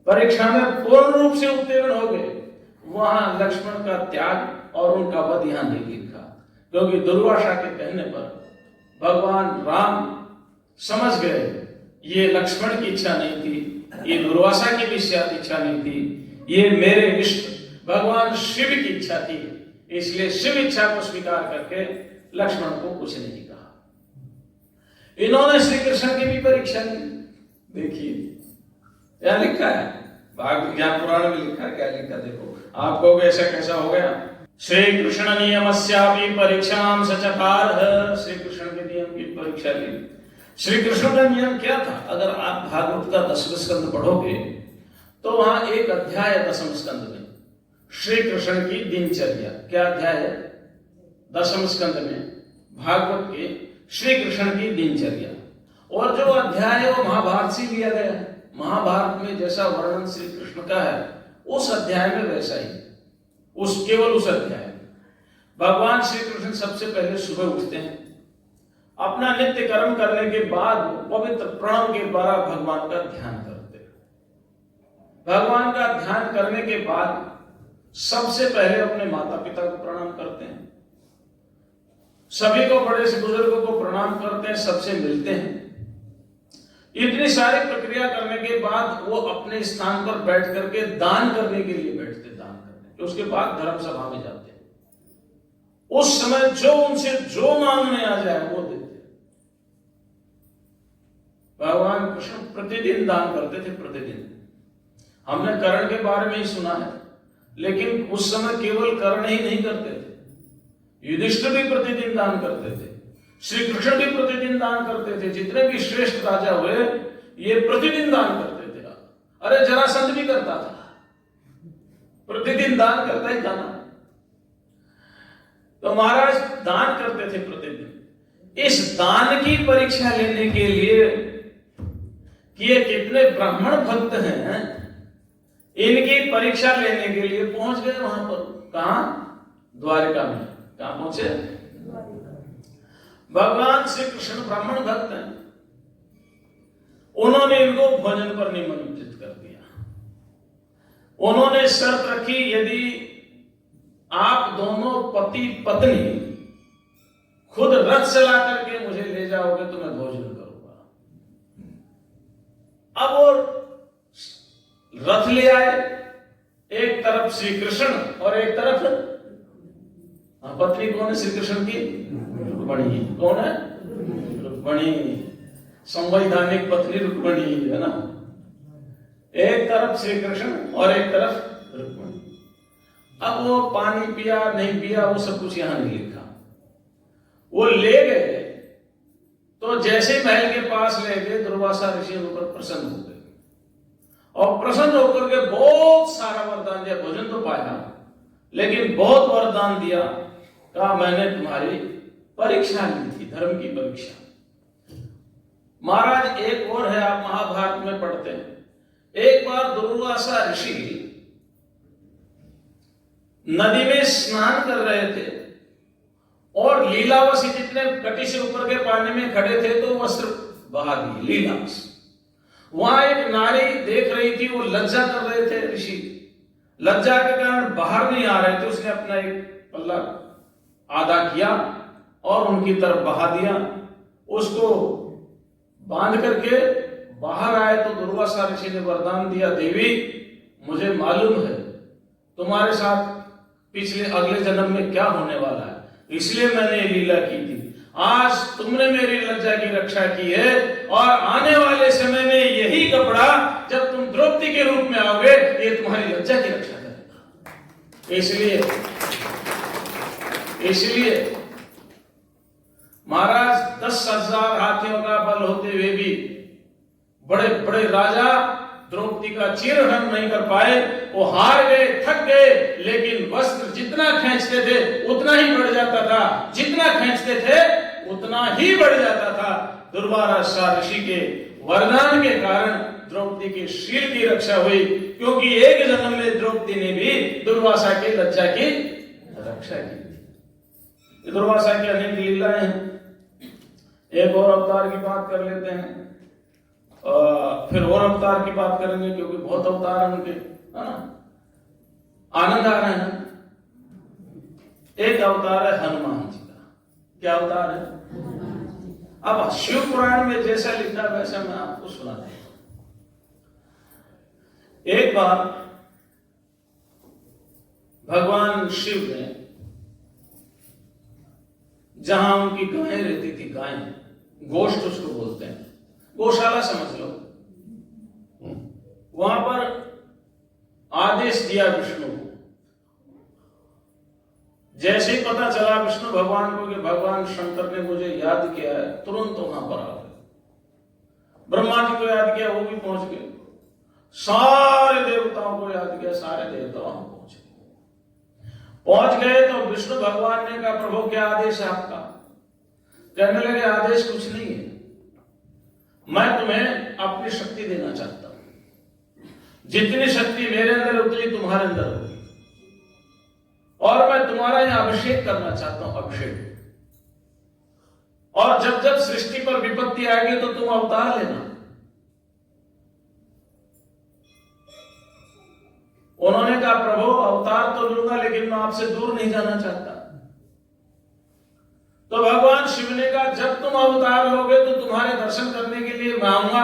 परीक्षा में पूर्ण रूप से उत्तीर्ण हो गए। वहां लक्ष्मण का त्याग और उनका वध यहां नहीं लिखा, क्योंकि दुर्वासा के कहने पर भगवान राम समझ गए ये लक्ष्मण की इच्छा नहीं थी, ये दुर्वासा की भी इच्छा नहीं थी, ये मेरे इष्ट भगवान शिव की इच्छा थी। इसलिए शिव इच्छा को स्वीकार करके लक्ष्मण को कुछ नहीं कहा। इन्होंने श्री कृष्ण की भी परीक्षा ली। देखिए क्या लिखा है, भागवत ज्ञान पुराण में लिखा, क्या लिखा देखो, आपको कैसा कैसा हो गया। श्री कृष्ण नियमस्यापि परीक्षाम सचकार। श्री कृष्ण के नियम की परीक्षा ली। श्री कृष्ण का नियम क्या था? अगर आप भागवत का 10वें स्कंद पढ़ोगे तो वहां एक अध्याय है 10वें स्कंद में, श्री कृष्ण की दिनचर्या। क्या अध्याय है 10वें स्कंद में भागवत के श्री कृष्ण की दिनचर्या? और जो अध्याय है वो महाभारत से लिया गया है। महाभारत में जैसा वर्णन श्री कृष्ण का है उस अध्याय में वैसा ही, केवल उस अध्याय में भगवान श्री कृष्ण सबसे पहले सुबह उठते हैं, अपना नित्य कर्म करने के बाद पवित्र प्रणव के द्वारा भगवान का ध्यान करते हैं। भगवान का ध्यान करने के बाद सबसे पहले अपने माता पिता को प्रणाम करते हैं, सभी को, बड़े से बुजुर्गों को प्रणाम करते हैं, सबसे मिलते हैं। इतनी सारी प्रक्रिया करने के बाद वो अपने स्थान पर बैठ करके दान करने के लिए बैठते, दान करने, उसके बाद धर्म सभा में जाते हैं। उस समय जो उनसे जो मांगने आ जाए वो देते। भगवान कृष्ण प्रतिदिन दान करते थे, प्रतिदिन। हमने कर्ण के बारे में ही सुना है, लेकिन उस समय केवल कर्ण ही नहीं करते थे, युधिष्ठिर भी प्रतिदिन दान करते थे, श्री कृष्ण भी प्रतिदिन दान करते थे। जितने भी श्रेष्ठ राजा हुए ये प्रतिदिन दान करते थे। अरे जरासंध भी करता था, प्रतिदिन दान करता ही था ना। तो महाराज दान करते थे प्रतिदिन। इस दान की परीक्षा लेने के लिए कि ये कितने ब्राह्मण भक्त हैं, इनकी परीक्षा लेने के लिए पहुंच गए वहां पर। कहां? द्वारिका में। कहां पहुंचे? भगवान श्री कृष्ण ब्राह्मण भक्त हैं, उन्होंने इनको भोजन पर निमंत्रित कर दिया। उन्होंने शर्त रखी, यदि आप दोनों पति पत्नी खुद रथ चला करके मुझे ले जाओगे तो मैं भोजन करूंगा। अब वो रथ ले आए, एक तरफ श्री कृष्ण और एक तरफ पत्नी कौन है श्री कृष्ण की? रुक्मिणी। कौन है? रुक्मिणी, संवैधानिक पत्नी रुक्मिणी है ना। एक तरफ श्री कृष्ण और एक तरफ रुक्मिणी। अब वो पानी पिया नहीं पिया वो सब कुछ यहां नहीं लिखा। वो ले गए तो जैसे महल के पास ले गए, दुर्वासा ऋषि उन पर प्रसन्न हो गए और प्रसन्न होकर के बहुत सारा वरदान दिया। भोजन तो पाया लेकिन बहुत वरदान दिया। कहा मैंने तुम्हारी परीक्षा ली थी, धर्म की परीक्षा। महाराज एक और है, आप महाभारत में पढ़ते हैं। एक बार दुर्वासा ऋषि नदी में स्नान कर रहे थे और लीलावती जितने कटी से ऊपर के पानी में खड़े थे तो वस्त्र बहा दिए लीलावती। वहां एक नारी देख रही थी, वो लज्जा कर रहे थे ऋषि, लज्जा के कारण बाहर नहीं आ रहे थे। उसने अपना एक पल्ला आधा किया और उनकी तरफ बहा दिया। उसको बांध करके बाहर आए तो दुर्वासा ऋषि ने वरदान दिया, देवी मुझे मालूम है तुम्हारे साथ पिछले अगले जन्म में क्या होने वाला है, इसलिए मैंने ये लीला की थी। आज तुमने मेरी लज्जा की रक्षा की है और आने वाले समय में यही कपड़ा जब तुम द्रौपदी के रूप में आओगे ये तुम्हारी लज्जा की रक्षा करेगा। इसलिए महाराज 10,000 हाथियों का बल होते हुए भी बड़े बड़े राजा द्रौपदी का चीरहरण नहीं कर पाए। वो हार गए, थक गए, लेकिन वस्त्र जितना खींचते थे उतना ही बढ़ जाता था, जितना खींचते थे उतना ही बढ़ जाता था। दुर्वासा ऋषि के वरदान के कारण द्रौपदी के शील की रक्षा हुई, क्योंकि एक जन्म में द्रौपदी ने भी दुर्वासा की लज्जा की रक्षा की। दुर्वासा की अनेक लीलाएं हैं। एक और अवतार की बात कर लेते हैं, फिर और अवतार की बात करेंगे क्योंकि बहुत अवतार हैं उनके, है ना। आनंद आ रहे हैं। एक अवतार है हनुमान जी का। क्या अवतार है? अब शिव पुराण में जैसा लिखा वैसा मैं आपको सुनाता हूं। एक बार भगवान शिव ने जहां उनकी गायें रहती थी, गायें गोष्ठ उसको बोलते हैं, गौशाला समझ लो, वहां पर आदेश दिया विष्णु को। जैसे ही पता चला विष्णु भगवान को कि भगवान शंकर ने मुझे याद किया है, तुरंत वहां पर आ गए। ब्रह्मा जी को याद किया, वो भी पहुंच गए। सारे देवताओं को याद किया, सारे देवता वहां पहुंच गए। तो विष्णु भगवान ने कहा प्रभु क्या आदेश है आपका? कहने लगे आदेश कुछ नहीं है, मैं तुम्हें अपनी शक्ति देना चाहता हूं। जितनी शक्ति मेरे अंदर उतनी तुम्हारे अंदर होगी और मैं तुम्हारा यहां अभिषेक करना चाहता हूं, अभिषेक। और जब जब सृष्टि पर विपत्ति आएगी तो तुम अवतार लेना। उन्होंने कहा प्रभु अवतार तो लूंगा लेकिन मैं आपसे दूर नहीं जाना चाहता। तो भगवान शिव ने कहा जब तुम अवतार लोगे तो तुम्हारे दर्शन करने के लिए मैं आऊंगा।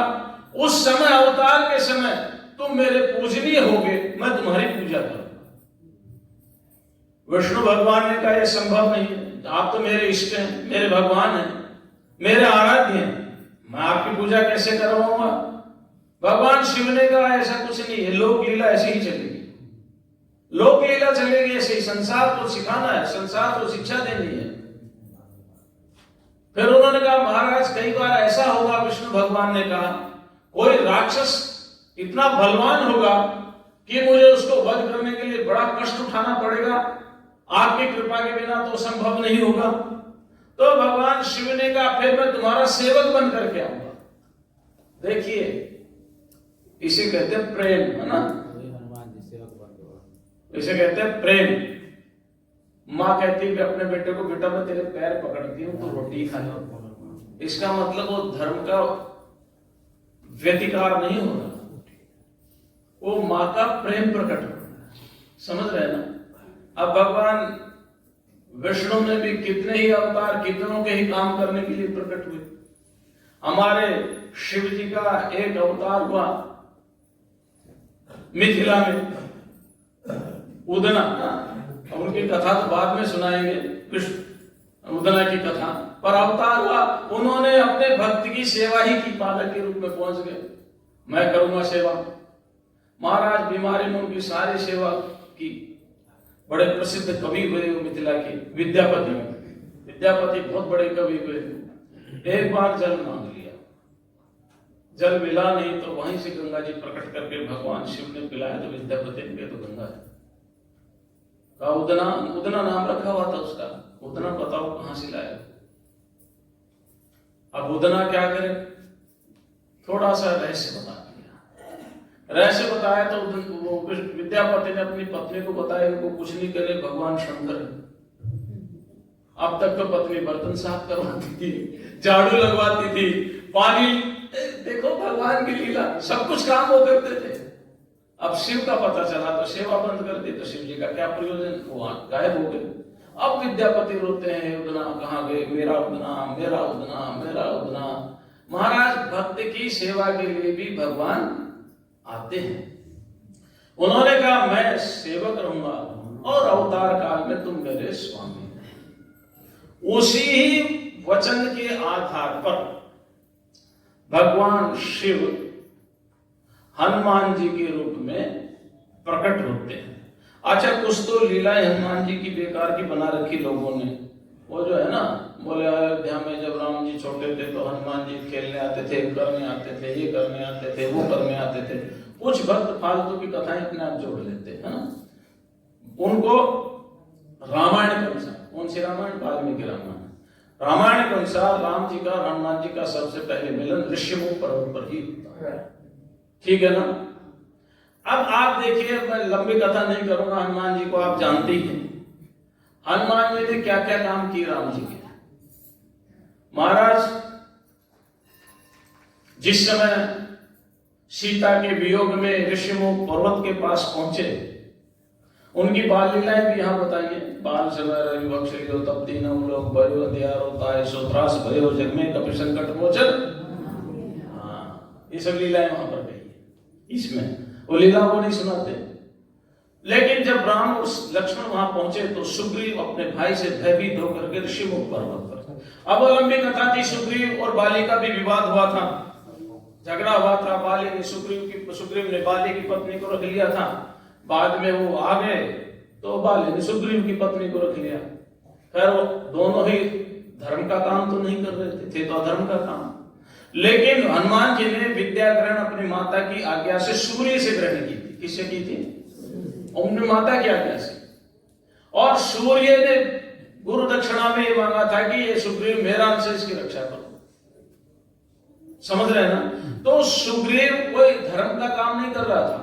उस समय अवतार के समय तुम मेरे पूजनीय होगे, मैं तुम्हारी पूजा करूंगा। विष्णु भगवान ने कहा यह संभव नहीं है, आप तो मेरे इष्ट हैं, मेरे भगवान हैं, मेरे आराध्य हैं, मैं आपकी पूजा कैसे करवाऊंगा? भगवान शिव ने कहा ऐसा कुछ नहीं है, लोक लीला ऐसे ही चलेगी, लोक लीला चलेगी ऐसे ही। संसार को सिखाना है, संसार को शिक्षा देनी है। फिर उन्होंने कहा महाराज कई बार ऐसा होगा, विष्णु भगवान ने कहा कोई राक्षस इतना बलवान होगा कि मुझे उसको वध करने के लिए बड़ा कष्ट उठाना पड़ेगा, आपकी कृपा के बिना तो संभव नहीं होगा। तो भगवान शिव ने कहा फिर मैं तुम्हारा सेवक बन करके आऊंगा। देखिए इसे कहते हैं प्रेम, है ना, इसे कहते हैं प्रेम। माँ कहती है कि अपने बेटे को, बेटा मैं तेरे पैर पकड़ती हूँ तो रोटी खा ले। इसका मतलब वो धर्म का व्यतिकार नहीं हो रहा, वो माँ का प्रेम प्रकट हो रहा है। समझ रहे ना। अब भगवान विष्णु ने भी कितने ही अवतार, कितनों के ही काम करने के लिए प्रकट हुए। हमारे शिव जी का एक अवतार हुआ मिथिला में, उदना। उनकी कथा तो बाद में सुनाएंगे, कृष्ण उदना की कथा। पर अवतार हुआ, उन्होंने अपने भक्त की सेवा ही की, पालक के रूप में पहुंच गए। मैं करूंगा सेवा। महाराज बीमारी में उनकी सारी सेवा की। बड़े प्रसिद्ध कवि हुए वो मिथिला के, विद्यापति। विद्यापति बहुत बड़े कवि हुए। एक बार जल मांग लिया, जल मिला नहीं तो वहीं से गंगा जी प्रकट करके भगवान शिव ने पिलाया। तो विद्यापति ने तो गंगा है का उदना, उदना नाम रखा हुआ था उसका। उदना बताओ कहां से लाया। अब उदना क्या करे, थोड़ा सा रहस्य बता दिया। रहस्य बताया तो वो विद्यापति ने अपनी पत्नी को बताया, इनको कुछ नहीं करे, भगवान शंकर है। अब तक तो पत्नी बर्तन साफ करवाती थी, झाड़ू लगवाती थी, पानी, देखो भगवान की लीला, सब कुछ काम वो करते थे। अब शिव का पता चला तो सेवा बंद कर दी, तो शिव जी का क्या प्रयोजन, वो गायब हो गए। अब विद्यापति रोते हैं, उदना कहाँ गए, मेरा उदना, मेरा उदना, मेरा उदना। महाराज भक्त की सेवा के लिए भी भगवान आते हैं। उन्होंने कहा मैं सेवक रहूंगा और अवतार काल में तुम मेरे स्वामी। उसी ही वचन के आधार पर भगवान शिव हनुमान जी के रूप में प्रकट होते हैं। अच्छा, कुछ तो लीलाएं हनुमान जी की बेकार की बना रखी लोगों ने। वो जो है ना, बोले अयोध्या में जब राम जी छोटे थे तो हनुमान जी खेलने आते थे, करने आते थे, ये करने आते थे, वो करने आते थे। कुछ भक्त फालतू की कथाएं अपने आप जोड़ लेते हैं ना। उनको रामायण के अनुसार, कौन सी रामायण, वाल्मीकि रामायण, रामायण के अनुसार राम जी का हनुमान जी का सबसे पहले मिलन ऋषिमुख पर्वत पर ही होता है। ठीक है ना। अब आप देखिए, मैं लंबी कथा नहीं करूंगा, हनुमान जी को आप जानते ही हैं। हनुमान जी ने क्या क्या काम किए राम जी के। महाराज जिस समय सीता के वियोग में ऋषिमुख पर्वत के पास पहुंचे, उनकी बाल लीलाएं भी यहां बताइए। बाल समय रवि भक्षियो तब तीनों लोग भयो अंधियारो ताय सोत्रास भयो जग में कपि संकट मोचन। हाँ, ये सब लीलाएं वहां पर गई। इसमें वो लीला को नहीं सुनाते। लेकिन जब राम और लक्ष्मण वहां पहुंचे तो सुग्रीव अपने भाई से भयभीत होकर के ऋषिमुख पर्वत पर। अब लंबी कथा थी, सुग्रीव और बाली का भी विवाद हुआ था, झगड़ा हुआ था। बाली ने सुग्रीव ने बाली की पत्नी को रख लिया था। बाद में वो आ गए तो बाली ने सुग्रीव की पत्नी को रख लिया। खैर वो दोनों ही धर्म का काम तो नहीं कर रहे थे तो अधर्म का काम। लेकिन हनुमान जी ने विद्या ग्रहण अपनी माता की आज्ञा से सूर्य से ग्रहण की थी। किससे की थी? अपनी माता की आज्ञा से। और सूर्य ने गुरु दक्षिणा में ये मांगा था कि ये सुग्रीव मेरा अंश है, इसकी रक्षा करो। समझ रहे हैं ना। तो सुग्रीव कोई धर्म का काम नहीं कर रहा था,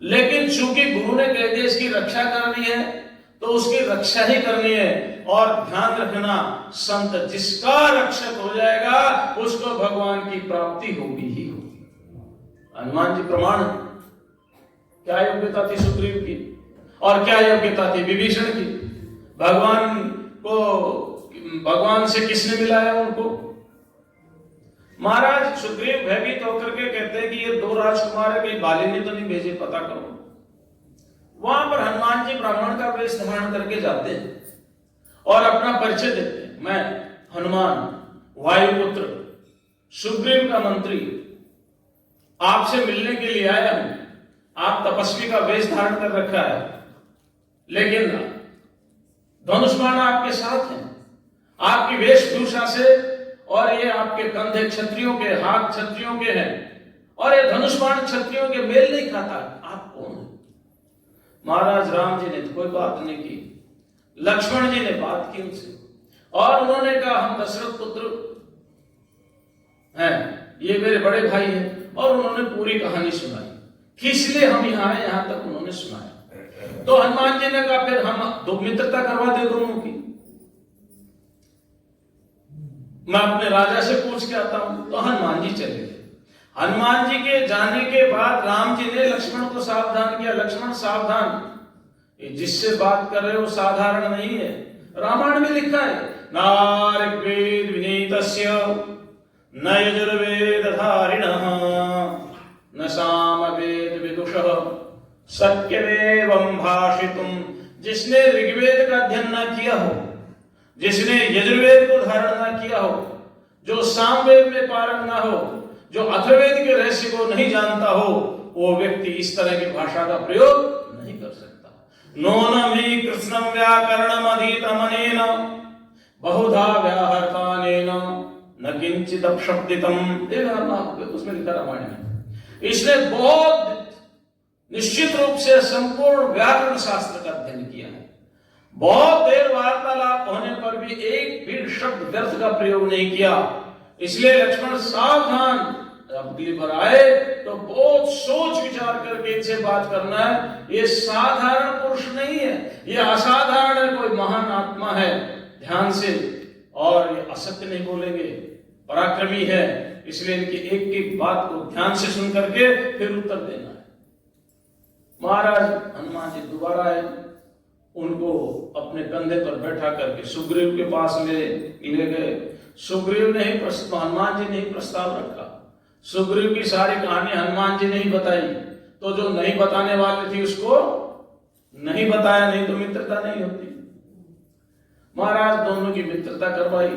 लेकिन चूंकि गुरु ने कह दिया इसकी रक्षा करनी है तो उसकी रक्षा ही करनी है। और ध्यान रखना, संत जिसका रक्षक हो जाएगा उसको भगवान की प्राप्ति होगी ही होगी। हनुमान जी प्रमाण। क्या योग्यता थी सुग्रीव की और क्या योग्यता थी विभीषण की? भगवान से किसने मिलाया उनको? महाराज सुग्रीव भयभीत होकर के कहते हैं कि ये दो राजकुमार है, कहीं बाली ने तो नहीं भेजे, पता करो। वहां पर हनुमान जी ब्राह्मण का वेश धारण करके जाते हैं और अपना परिचय देते हैं। मैं हनुमान, वायुपुत्र, सुग्रीव का मंत्री, आपसे मिलने के लिए आया हूं। आप तपस्वी का वेश धारण कर रखा है, लेकिन धनुष बाण आपके साथ है। आपकी वेशभूषा से और ये आपके कंधे क्षत्रियों के, हाथ क्षत्रियों के हैं, और ये धनुष बाण क्षत्रियों के मेल नहीं खाता। आप कौन है? महाराज राम जी ने कोई बात नहीं की, लक्ष्मण जी ने बात की उनसे और उन्होंने कहा हम दशरथ पुत्र हैं, ये मेरे बड़े भाई हैं। और उन्होंने पूरी कहानी सुनाई, किस लिए हम यहाँ आए, यहां तक उन्होंने सुनाया। तो हनुमान जी ने कहा फिर हम दो मित्रता करवा दे दोनों की, मैं अपने राजा से पूछ के आता हूं। तो हनुमान जी चले गए। हनुमान जी के जाने के बाद राम जी ने लक्ष्मण को सावधान किया, लक्ष्मण सावधान, जिससे बात कर रहे हो साधारण नहीं है। रामायण में लिखा है, न ऋग्वेद विनीतस्य न यजुर्वेद धारिणः न सामवेद विदुषः सत्यमेवं भाषितुम। जिसने ऋग्वेद का अध्ययन न किया हो, जिसने यजुर्वेद को धारण न किया हो, जो सामवेद में पारंग न हो, जो अथर्ववेद के रहस्य को नहीं जानता हो, वो व्यक्ति इस तरह की भाषा का प्रयोग नहीं कर सकता। नोनमि कृष्णं व्याकरणम अधीतमनेन बहुधा व्याहरतानेन न किंचित अपशब्दितम। उसमें लिखा रामायण में, इसने बहुत निश्चित रूप से संपूर्ण व्याकरण शास्त्र का अध्ययन किया है। बहुत देर वार्तालाप होने पर भी एक भी शब्द व्यर्थ का प्रयोग नहीं किया। इसलिए लक्ष्मण सावधान, अगली बार आए तो बहुत सोच विचार करके इनसे बात करना है। ये साधारण पुरुष नहीं है, ये असाधारण है, कोई महान आत्मा है, ध्यान से। और ये असत्य नहीं बोलेंगे, पराक्रमी है, इसलिए इनकी एक एक बात को ध्यान से सुन करके फिर उत्तर देना है। महाराज हनुमान जी दोबारा आए, उनको अपने कंधे पर बैठा करके सुग्रीव के पास ले गए। सुग्रीव ने ही हनुमान जी ने ही प्रस्ताव रखा। सुग्रीव की सारी कहानी हनुमान जी ने ही बताई, तो जो नहीं बताने वाली थी उसको नहीं बताया, नहीं तो मित्रता नहीं होती। महाराज दोनों की मित्रता करवाई,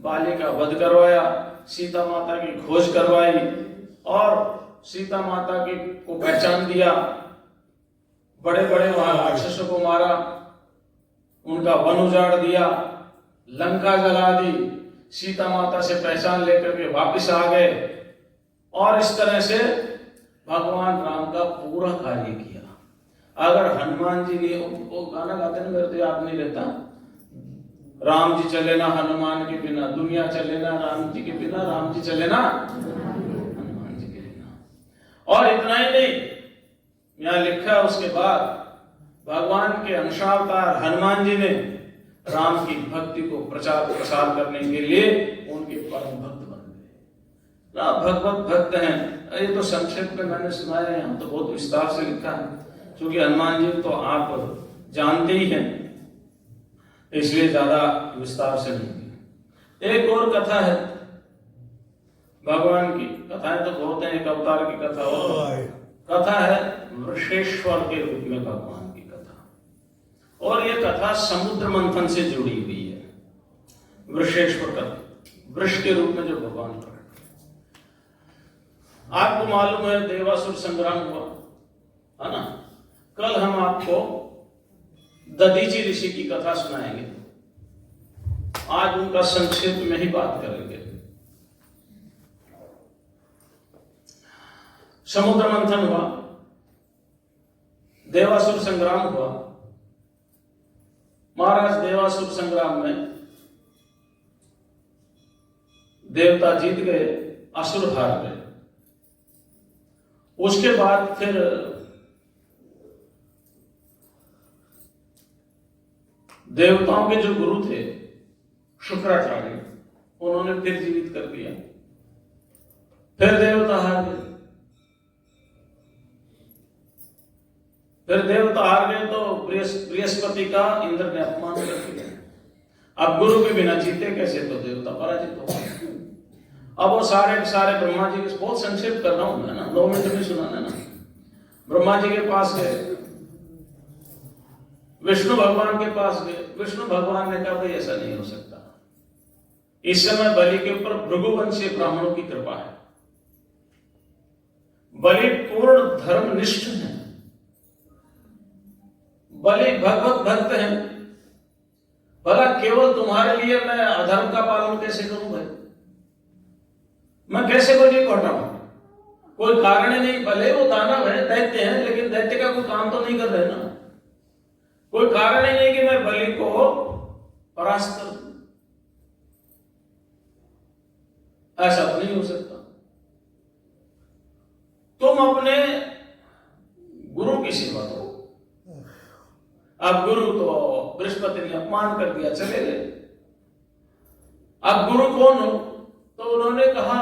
बाली का वध करवाया, सीता माता की खोज करवाई और सीता माता की को पहचान दिया। बड़े बड़े वहां राक्षसों को मारा, उनका वन उजाड़ दिया, लंका जला दी, सीता माता से पहचान लेकर के वापस आ गए। और इस तरह से भगवान राम का पूरा कार्य किया। अगर हनुमान जी ने वो गाना गाते ना, मेरे तो याद नहीं रहता, राम जी चले ना हनुमान के बिना, दुनिया चले ना राम जी के बिना, राम जी चले ना हनुमान जी के बिना। और इतना ही नहीं, यहां लिखा उसके बाद भगवान के अंशावतार हनुमान जी ने राम की भक्ति को प्रचार प्रसार करने के लिए उनके परम भक्त बन गए। राम भगवत भक्त हैं। ये तो संक्षेप में मैंने सुनाया है, हम तो बहुत विस्तार से लिखा है, क्योंकि हनुमान जी तो आप जानते ही हैं, इसलिए ज्यादा विस्तार से नहीं। एक और कथा है भगवान की, कथाएं तो बहुत हैं, एक अवतार की कथा और कथा है वृषेश्वर के रूप में भगवान की कथा। और ये कथा समुद्र मंथन से जुड़ी हुई है। वृषेश्वर का वृष के रूप में जो भगवान प्रकट, आपको मालूम है देवासुर संग्राम हुआ है ना। कल हम आपको दधीचि ऋषि की कथा सुनाएंगे, आज उनका संक्षेप में ही बात करेंगे। समुद्र मंथन हुआ, देवासुर संग्राम हुआ। महाराज देवासुर संग्राम में देवता जीत गए, असुर हार गए। उसके बाद फिर देवताओं के जो गुरु थे शुक्राचार्य, उन्होंने फिर जीवित कर दिया। फिर देवता हार गए, फिर देवता हार गए तो बृहस्पति का इंद्र ने अपमान कर दिया। अब गुरु के बिना जीते कैसे, तो देवता पराजित हो गए। अब वो सारे ब्रह्मा जी के, बहुत संक्षेप कर रहा हूं मैं ना, 2 मिनट में सुनाना ना। ब्रह्मा जी के पास गए, विष्णु भगवान के पास गए। विष्णु भगवान ने कहा भाई ऐसा नहीं हो सकता, इस समय बलि के ऊपर भृगुवंशीय ब्राह्मणों की कृपा है, बलि पूर्ण धर्मनिष्ठ है, बलि भगवत भक्त हैं, भला केवल तुम्हारे लिए मैं अधर्म का पालन कैसे करूं भाई, मैं कैसे बलि को हटाऊं? कोई कारण ही नहीं, भले वो दानव है, दैत्य है, लेकिन दैत्य का कोई काम तो नहीं कर रहे ना, कोई कारण ही नहीं कि मैं बलि को परास्त करूं, ऐसा तो नहीं हो सकता। तुम अपने गुरु की सेवा करो, अब गुरु तो बृहस्पति ने अपमान कर दिया, चले गए। अब गुरु कौन हो? तो उन्होंने कहा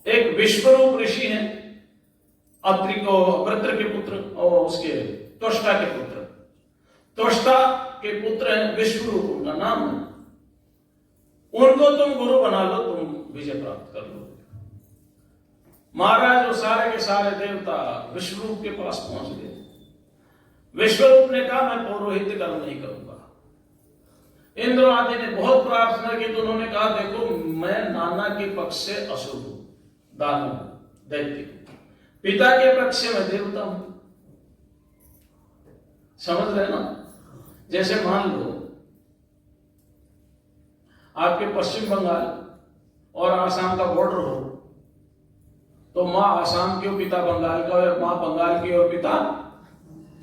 एक विश्वरूप ऋषि हैं, अत्रि को वृत्र के पुत्र और उसके त्वष्टा के पुत्र, त्वष्टा के पुत्र हैं विश्वरूप, उनका नाम है। उनको तुम गुरु बना लो, तुम विजय प्राप्त कर लो। महाराज वो सारे के सारे देवता विश्वरूप के पास पहुंच गए। विश्वरूप ने कहा मैं पौरोहित्य कर्म नहीं करूंगा। इंद्र आदि ने बहुत प्रार्थना की तो उन्होंने कहा देखो मैं नाना के पक्ष से असुर हूं, दानव दैत्य, पिता के पक्ष से मैं देवता हूं। समझ रहे ना? जैसे मान लो आपके पश्चिम बंगाल और आसाम का बॉर्डर हो, तो माँ आसाम की और पिता बंगाल का, और माँ बंगाल की और पिता,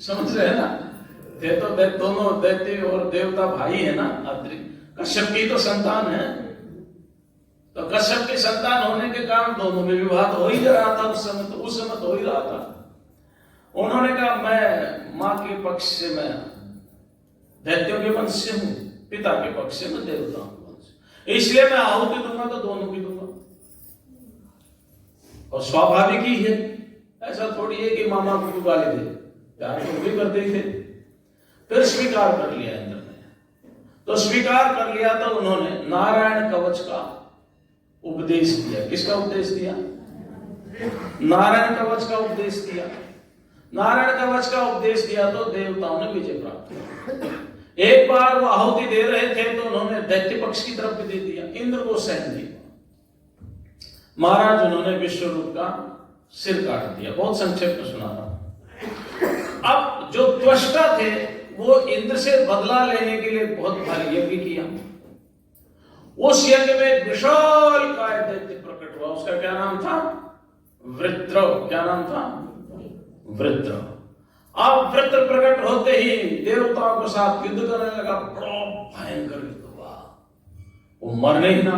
समझ रहे हैं ना? थे तो दोनों दैत्य और देवता भाई है ना। अत्रि कश्यप की तो संतान है, तो कश्यप की संतान होने के कारण दोनों में विवाह हो ही रहा था उस समय, तो उस समय तो हो ही रहा था। उन्होंने कहा मैं माँ के पक्ष से मैं दैत्यों के वंश से हूं, पिता के पक्ष से मैं देवता हूं, इसलिए मैं आहुति दूंगा तो दोनों की दूंगा। और स्वाभाविक ही है, ऐसा थोड़ी है कि मामा को गाली दे, प्यार तो भी करते थे। फिर स्वीकार कर लिया इंद्र ने, तो स्वीकार कर लिया तो उन्होंने नारायण कवच का उपदेश दिया। किसका उपदेश दिया? नारायण कवच का उपदेश दिया। नारायण कवच का उपदेश दिया तो देवताओं ने विजय प्राप्त किया। एक बार वो आहुति दे रहे थे तो उन्होंने दैत्य पक्ष की तरफ भी दे दिया, इंद्र को सहन नहीं। महाराज उन्होंने विश्वरूप का सिर काट दिया। बहुत संक्षेप में सुना रहा हूं। अब जो त्वष्टा थे वो इंद्र से बदला लेने के लिए बहुत भारी यज्ञ किया। उस यज्ञ में विशाल काय दैत्य प्रकट हुआ। उसका क्या नाम था? वृत्र। क्या नाम था? वृत्र। अब वृत्र प्रकट होते ही देवताओं के साथ युद्ध करने लगा। बड़ा भयंकर युद्ध हुआ। वो मरने ही ना,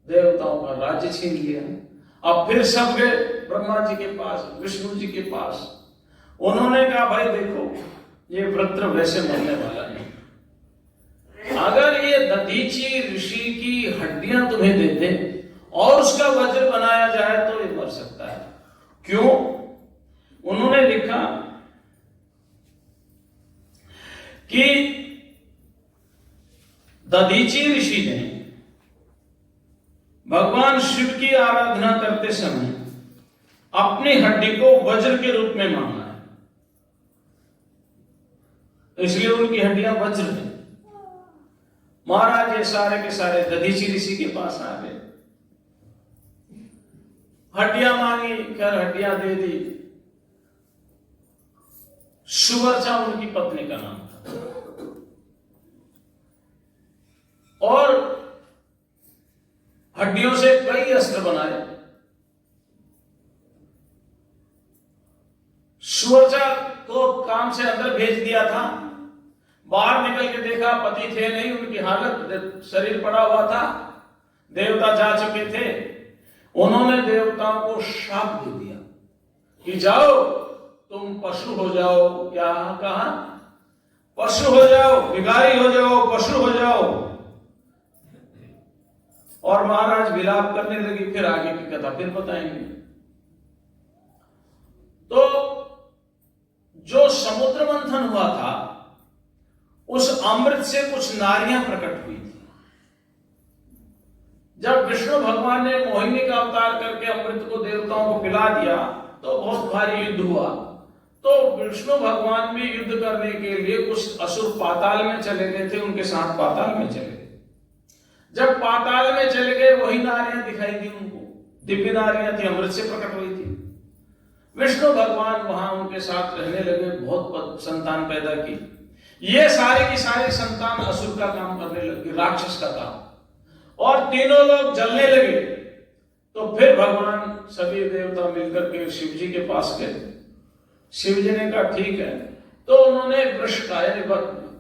देवताओं का राज्य छीन लिया। अब फिर सब गए ब्रह्मा जी के पास, विष्णु जी के पास। उन्होंने कहा भाई देखो ये वृत्र वैसे मरने वाला नहीं, अगर ये दधीची ऋषि की हड्डियां तुम्हें देते और उसका वज्र बनाया जाए तो ये मर सकता है। क्यों? उन्होंने लिखा कि दधीची ऋषि ने भगवान शिव की आराधना करते समय अपनी हड्डी को वज्र के रूप में माना है, इसलिए उनकी हड्डियां वज्र है। महाराज ये सारे के सारे दधीची ऋषि के पास आ गए, हड्डियां मांगी, खैर हड्डियां दे दी। सुवर्चा उनकी पत्नी का नाम था। और हड्डियों से कई अस्त्र बनाए। सुवर्चा को काम से अंदर भेज दिया था। बाहर निकल के देखा पति थे नहीं, उनकी हालत, शरीर पड़ा हुआ था, देवता जा चुके थे। उन्होंने देवताओं को शाप दे दिया कि जाओ तुम पशु हो जाओ। क्या कहा? पशु हो जाओ, भिखारी हो जाओ, पशु हो जाओ। और महाराज विलाप करने लगी। फिर आगे की कथा फिर बताएंगे। तो जो समुद्र मंथन हुआ था उस अमृत से कुछ नारियां प्रकट हुई थी। जब विष्णु भगवान ने मोहिनी का अवतार करके अमृत को देवताओं को पिला दिया तो बहुत भारी युद्ध हुआ। तो विष्णु भगवान भी युद्ध करने के लिए कुछ असुर पाताल में चले गए थे, उनके साथ पाताल में चले गए। जब पाताल में चले गए वही नारियां दिखाई दी उनको, दिव्य नारियां थी, अमृत से प्रकट हुई थी। विष्णु भगवान वहां उनके साथ रहने लगे, बहुत संतान पैदा की। ये सारे की सारी संतान असुर का काम करने लगी, राक्षस का काम, और तीनों लोग जलने लगे। तो फिर भगवान सभी देवता मिलकर के शिव जी के पास गए। शिव जी ने कहा ठीक है। तो उन्होंने वृष का यानी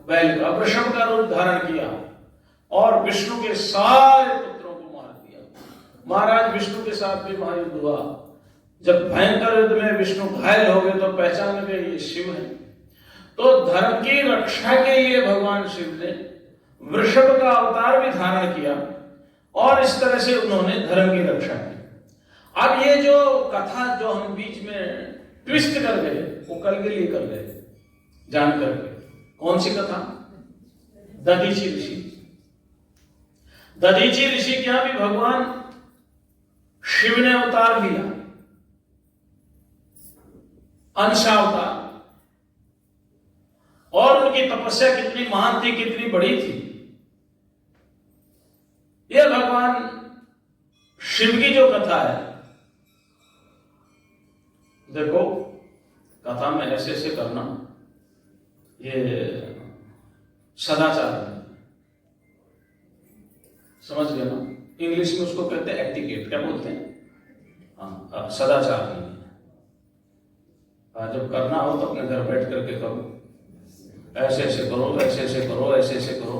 बैल का, वृषभ का रूप धारण किया और विष्णु के सारे पुत्रों को मार दिया। महाराज विष्णु के साथ भी महायुद्ध हुआ। जब भयंकर युद्ध में विष्णु घायल हो गए तो पहचान गए ये शिव है। तो धर्म की रक्षा के लिए भगवान शिव ने वृषभ का अवतार भी धारण किया और इस तरह से उन्होंने धर्म की रक्षा की। अब ये जो कथा जो हम बीच में ट्विस्ट कर गए वो कल के लिए कर गए जान करके। कौन सी कथा? दधीची ऋषि। दधीची ऋषि क्या भी भगवान शिव ने अवतार लिया, अंशावतार, और उनकी तपस्या कितनी महान थी, कितनी बड़ी थी। यह भगवान शिव की जो कथा है, देखो कथा में ऐसे ऐसे करना, ये सदाचार है, समझ गए ना? इंग्लिश में उसको कहते हैं एटिकेट। क्या बोलते हैं? हाँ, सदाचार नहीं है। जब करना हो तो अपने घर बैठ करके करो, ऐसे ऐसे करो, ऐसे ऐसे करो, ऐसे ऐसे करो,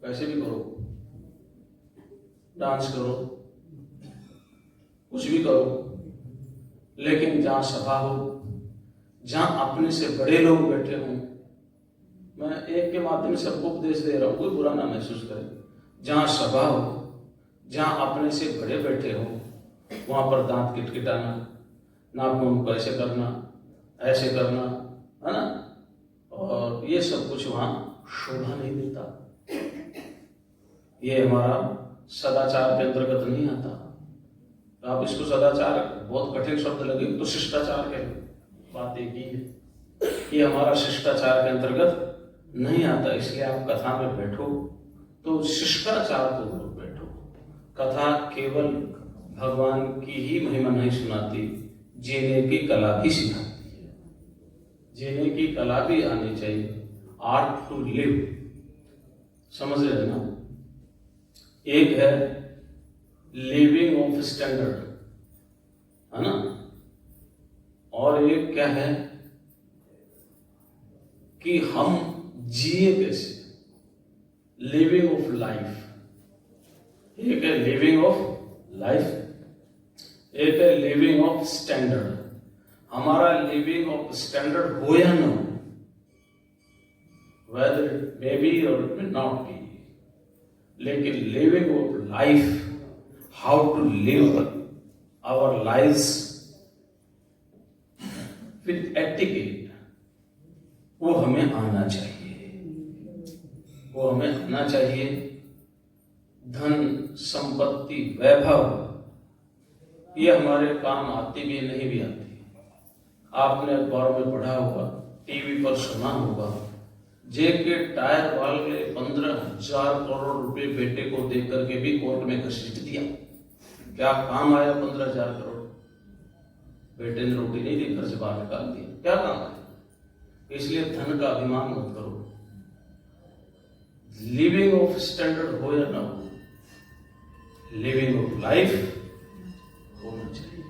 वैसे भी करो, डांस करो, कुछ भी करो, लेकिन जहां सभा हो, जहां अपने से बड़े लोग बैठे हों, मैं एक के माध्यम से सबको उपदेश दे रहा हूं, कोई बुरा ना महसूस करे, जहां सभा हो, जहां अपने से बड़े बैठे हो, वहां पर दांत किटकिटाना, नाक मुंह को ऐसे करना, ऐसे करना, है ना, और ये सब कुछ वहां शोभा नहीं देता। ये हमारा सदाचार के अंतर्गत नहीं आता। आप इसको सदाचार बहुत कठिन शब्द लगे तो शिष्टाचार कहें, बात एक ही है। ये हमारा शिष्टाचार के अंतर्गत नहीं आता, इसलिए आप कथा में बैठो तो शिष्टाचार पूर्वक बैठो। कथा केवल भगवान की ही महिमा नहीं सुनाती, जीने की कला भी सिखाती है। जीने की कला भी आनी चाहिए, आर्ट टू लिव, समझ रहे ना? एक है लिविंग ऑफ स्टैंडर्ड, है ना, और एक क्या है कि हम जिए कैसे, लिविंग ऑफ लाइफ। एक है लिविंग ऑफ लाइफ, एक है लिविंग ऑफ स्टैंडर्ड। हमारा लिविंग ऑफ स्टैंडर्ड हो या ना हो, whether it may be or it may not be, लेकिन living of life, how to live our lives with etiquette, वो हमें आना चाहिए, वो हमें आना चाहिए। धन संपत्ति वैभव ये हमारे काम आती भी नहीं भी आती। आपने अखबार में पढ़ा होगा, टीवी पर सुना होगा, जेके टायर वाले 15,000 करोड़ रुपए बेटे को देकर के भी कोर्ट में घसीट दिया। क्या काम आया 15,000 करोड़? बेटे ने रोटी नहीं दी, घर से बाहर निकाल दिया, क्या काम आया? इसलिए धन का अभिमान मत करो। लिविंग ऑफ स्टैंडर्ड हो या ना हो, लिविंग ऑफ लाइफ होना चाहिए,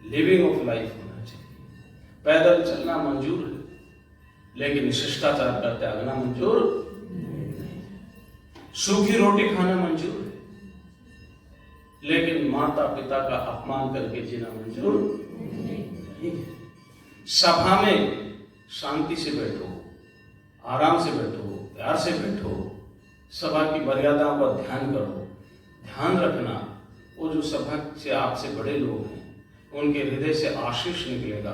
लिविंग ऑफ लाइफ होना चाहिए। पैदल चलना मंजूर है, लेकिन शिष्टाचार का त्यागना मंजूर नहीं। सूखी रोटी खाना मंजूर है, लेकिन माता पिता का अपमान करके जीना मंजूर नहीं है। सभा में शांति से बैठो, आराम से बैठो, प्यार से बैठो, सभा की मर्यादाओं का ध्यान करो। ध्यान रखना, वो जो सभा से आपसे बड़े लोग हैं उनके हृदय से आशीष निकलेगा,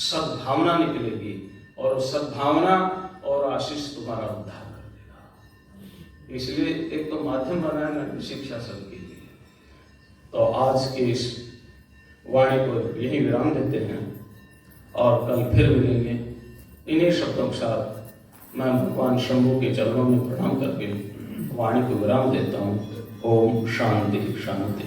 सद्भावना निकलेगी, और सद्भावना और आशीष तुम्हारा उद्धार कर देगा। इसलिए एक तो माध्यम बनाया ना शिक्षा सबके लिए। तो आज के इस वाणी को यही विराम देते हैं और कल फिर मिलेंगे। इन्हीं शब्दों के साथ मैं भगवान शंभू के चरणों में प्रणाम करके वाणी को विराम देता हूँ। ओम शांति शांति।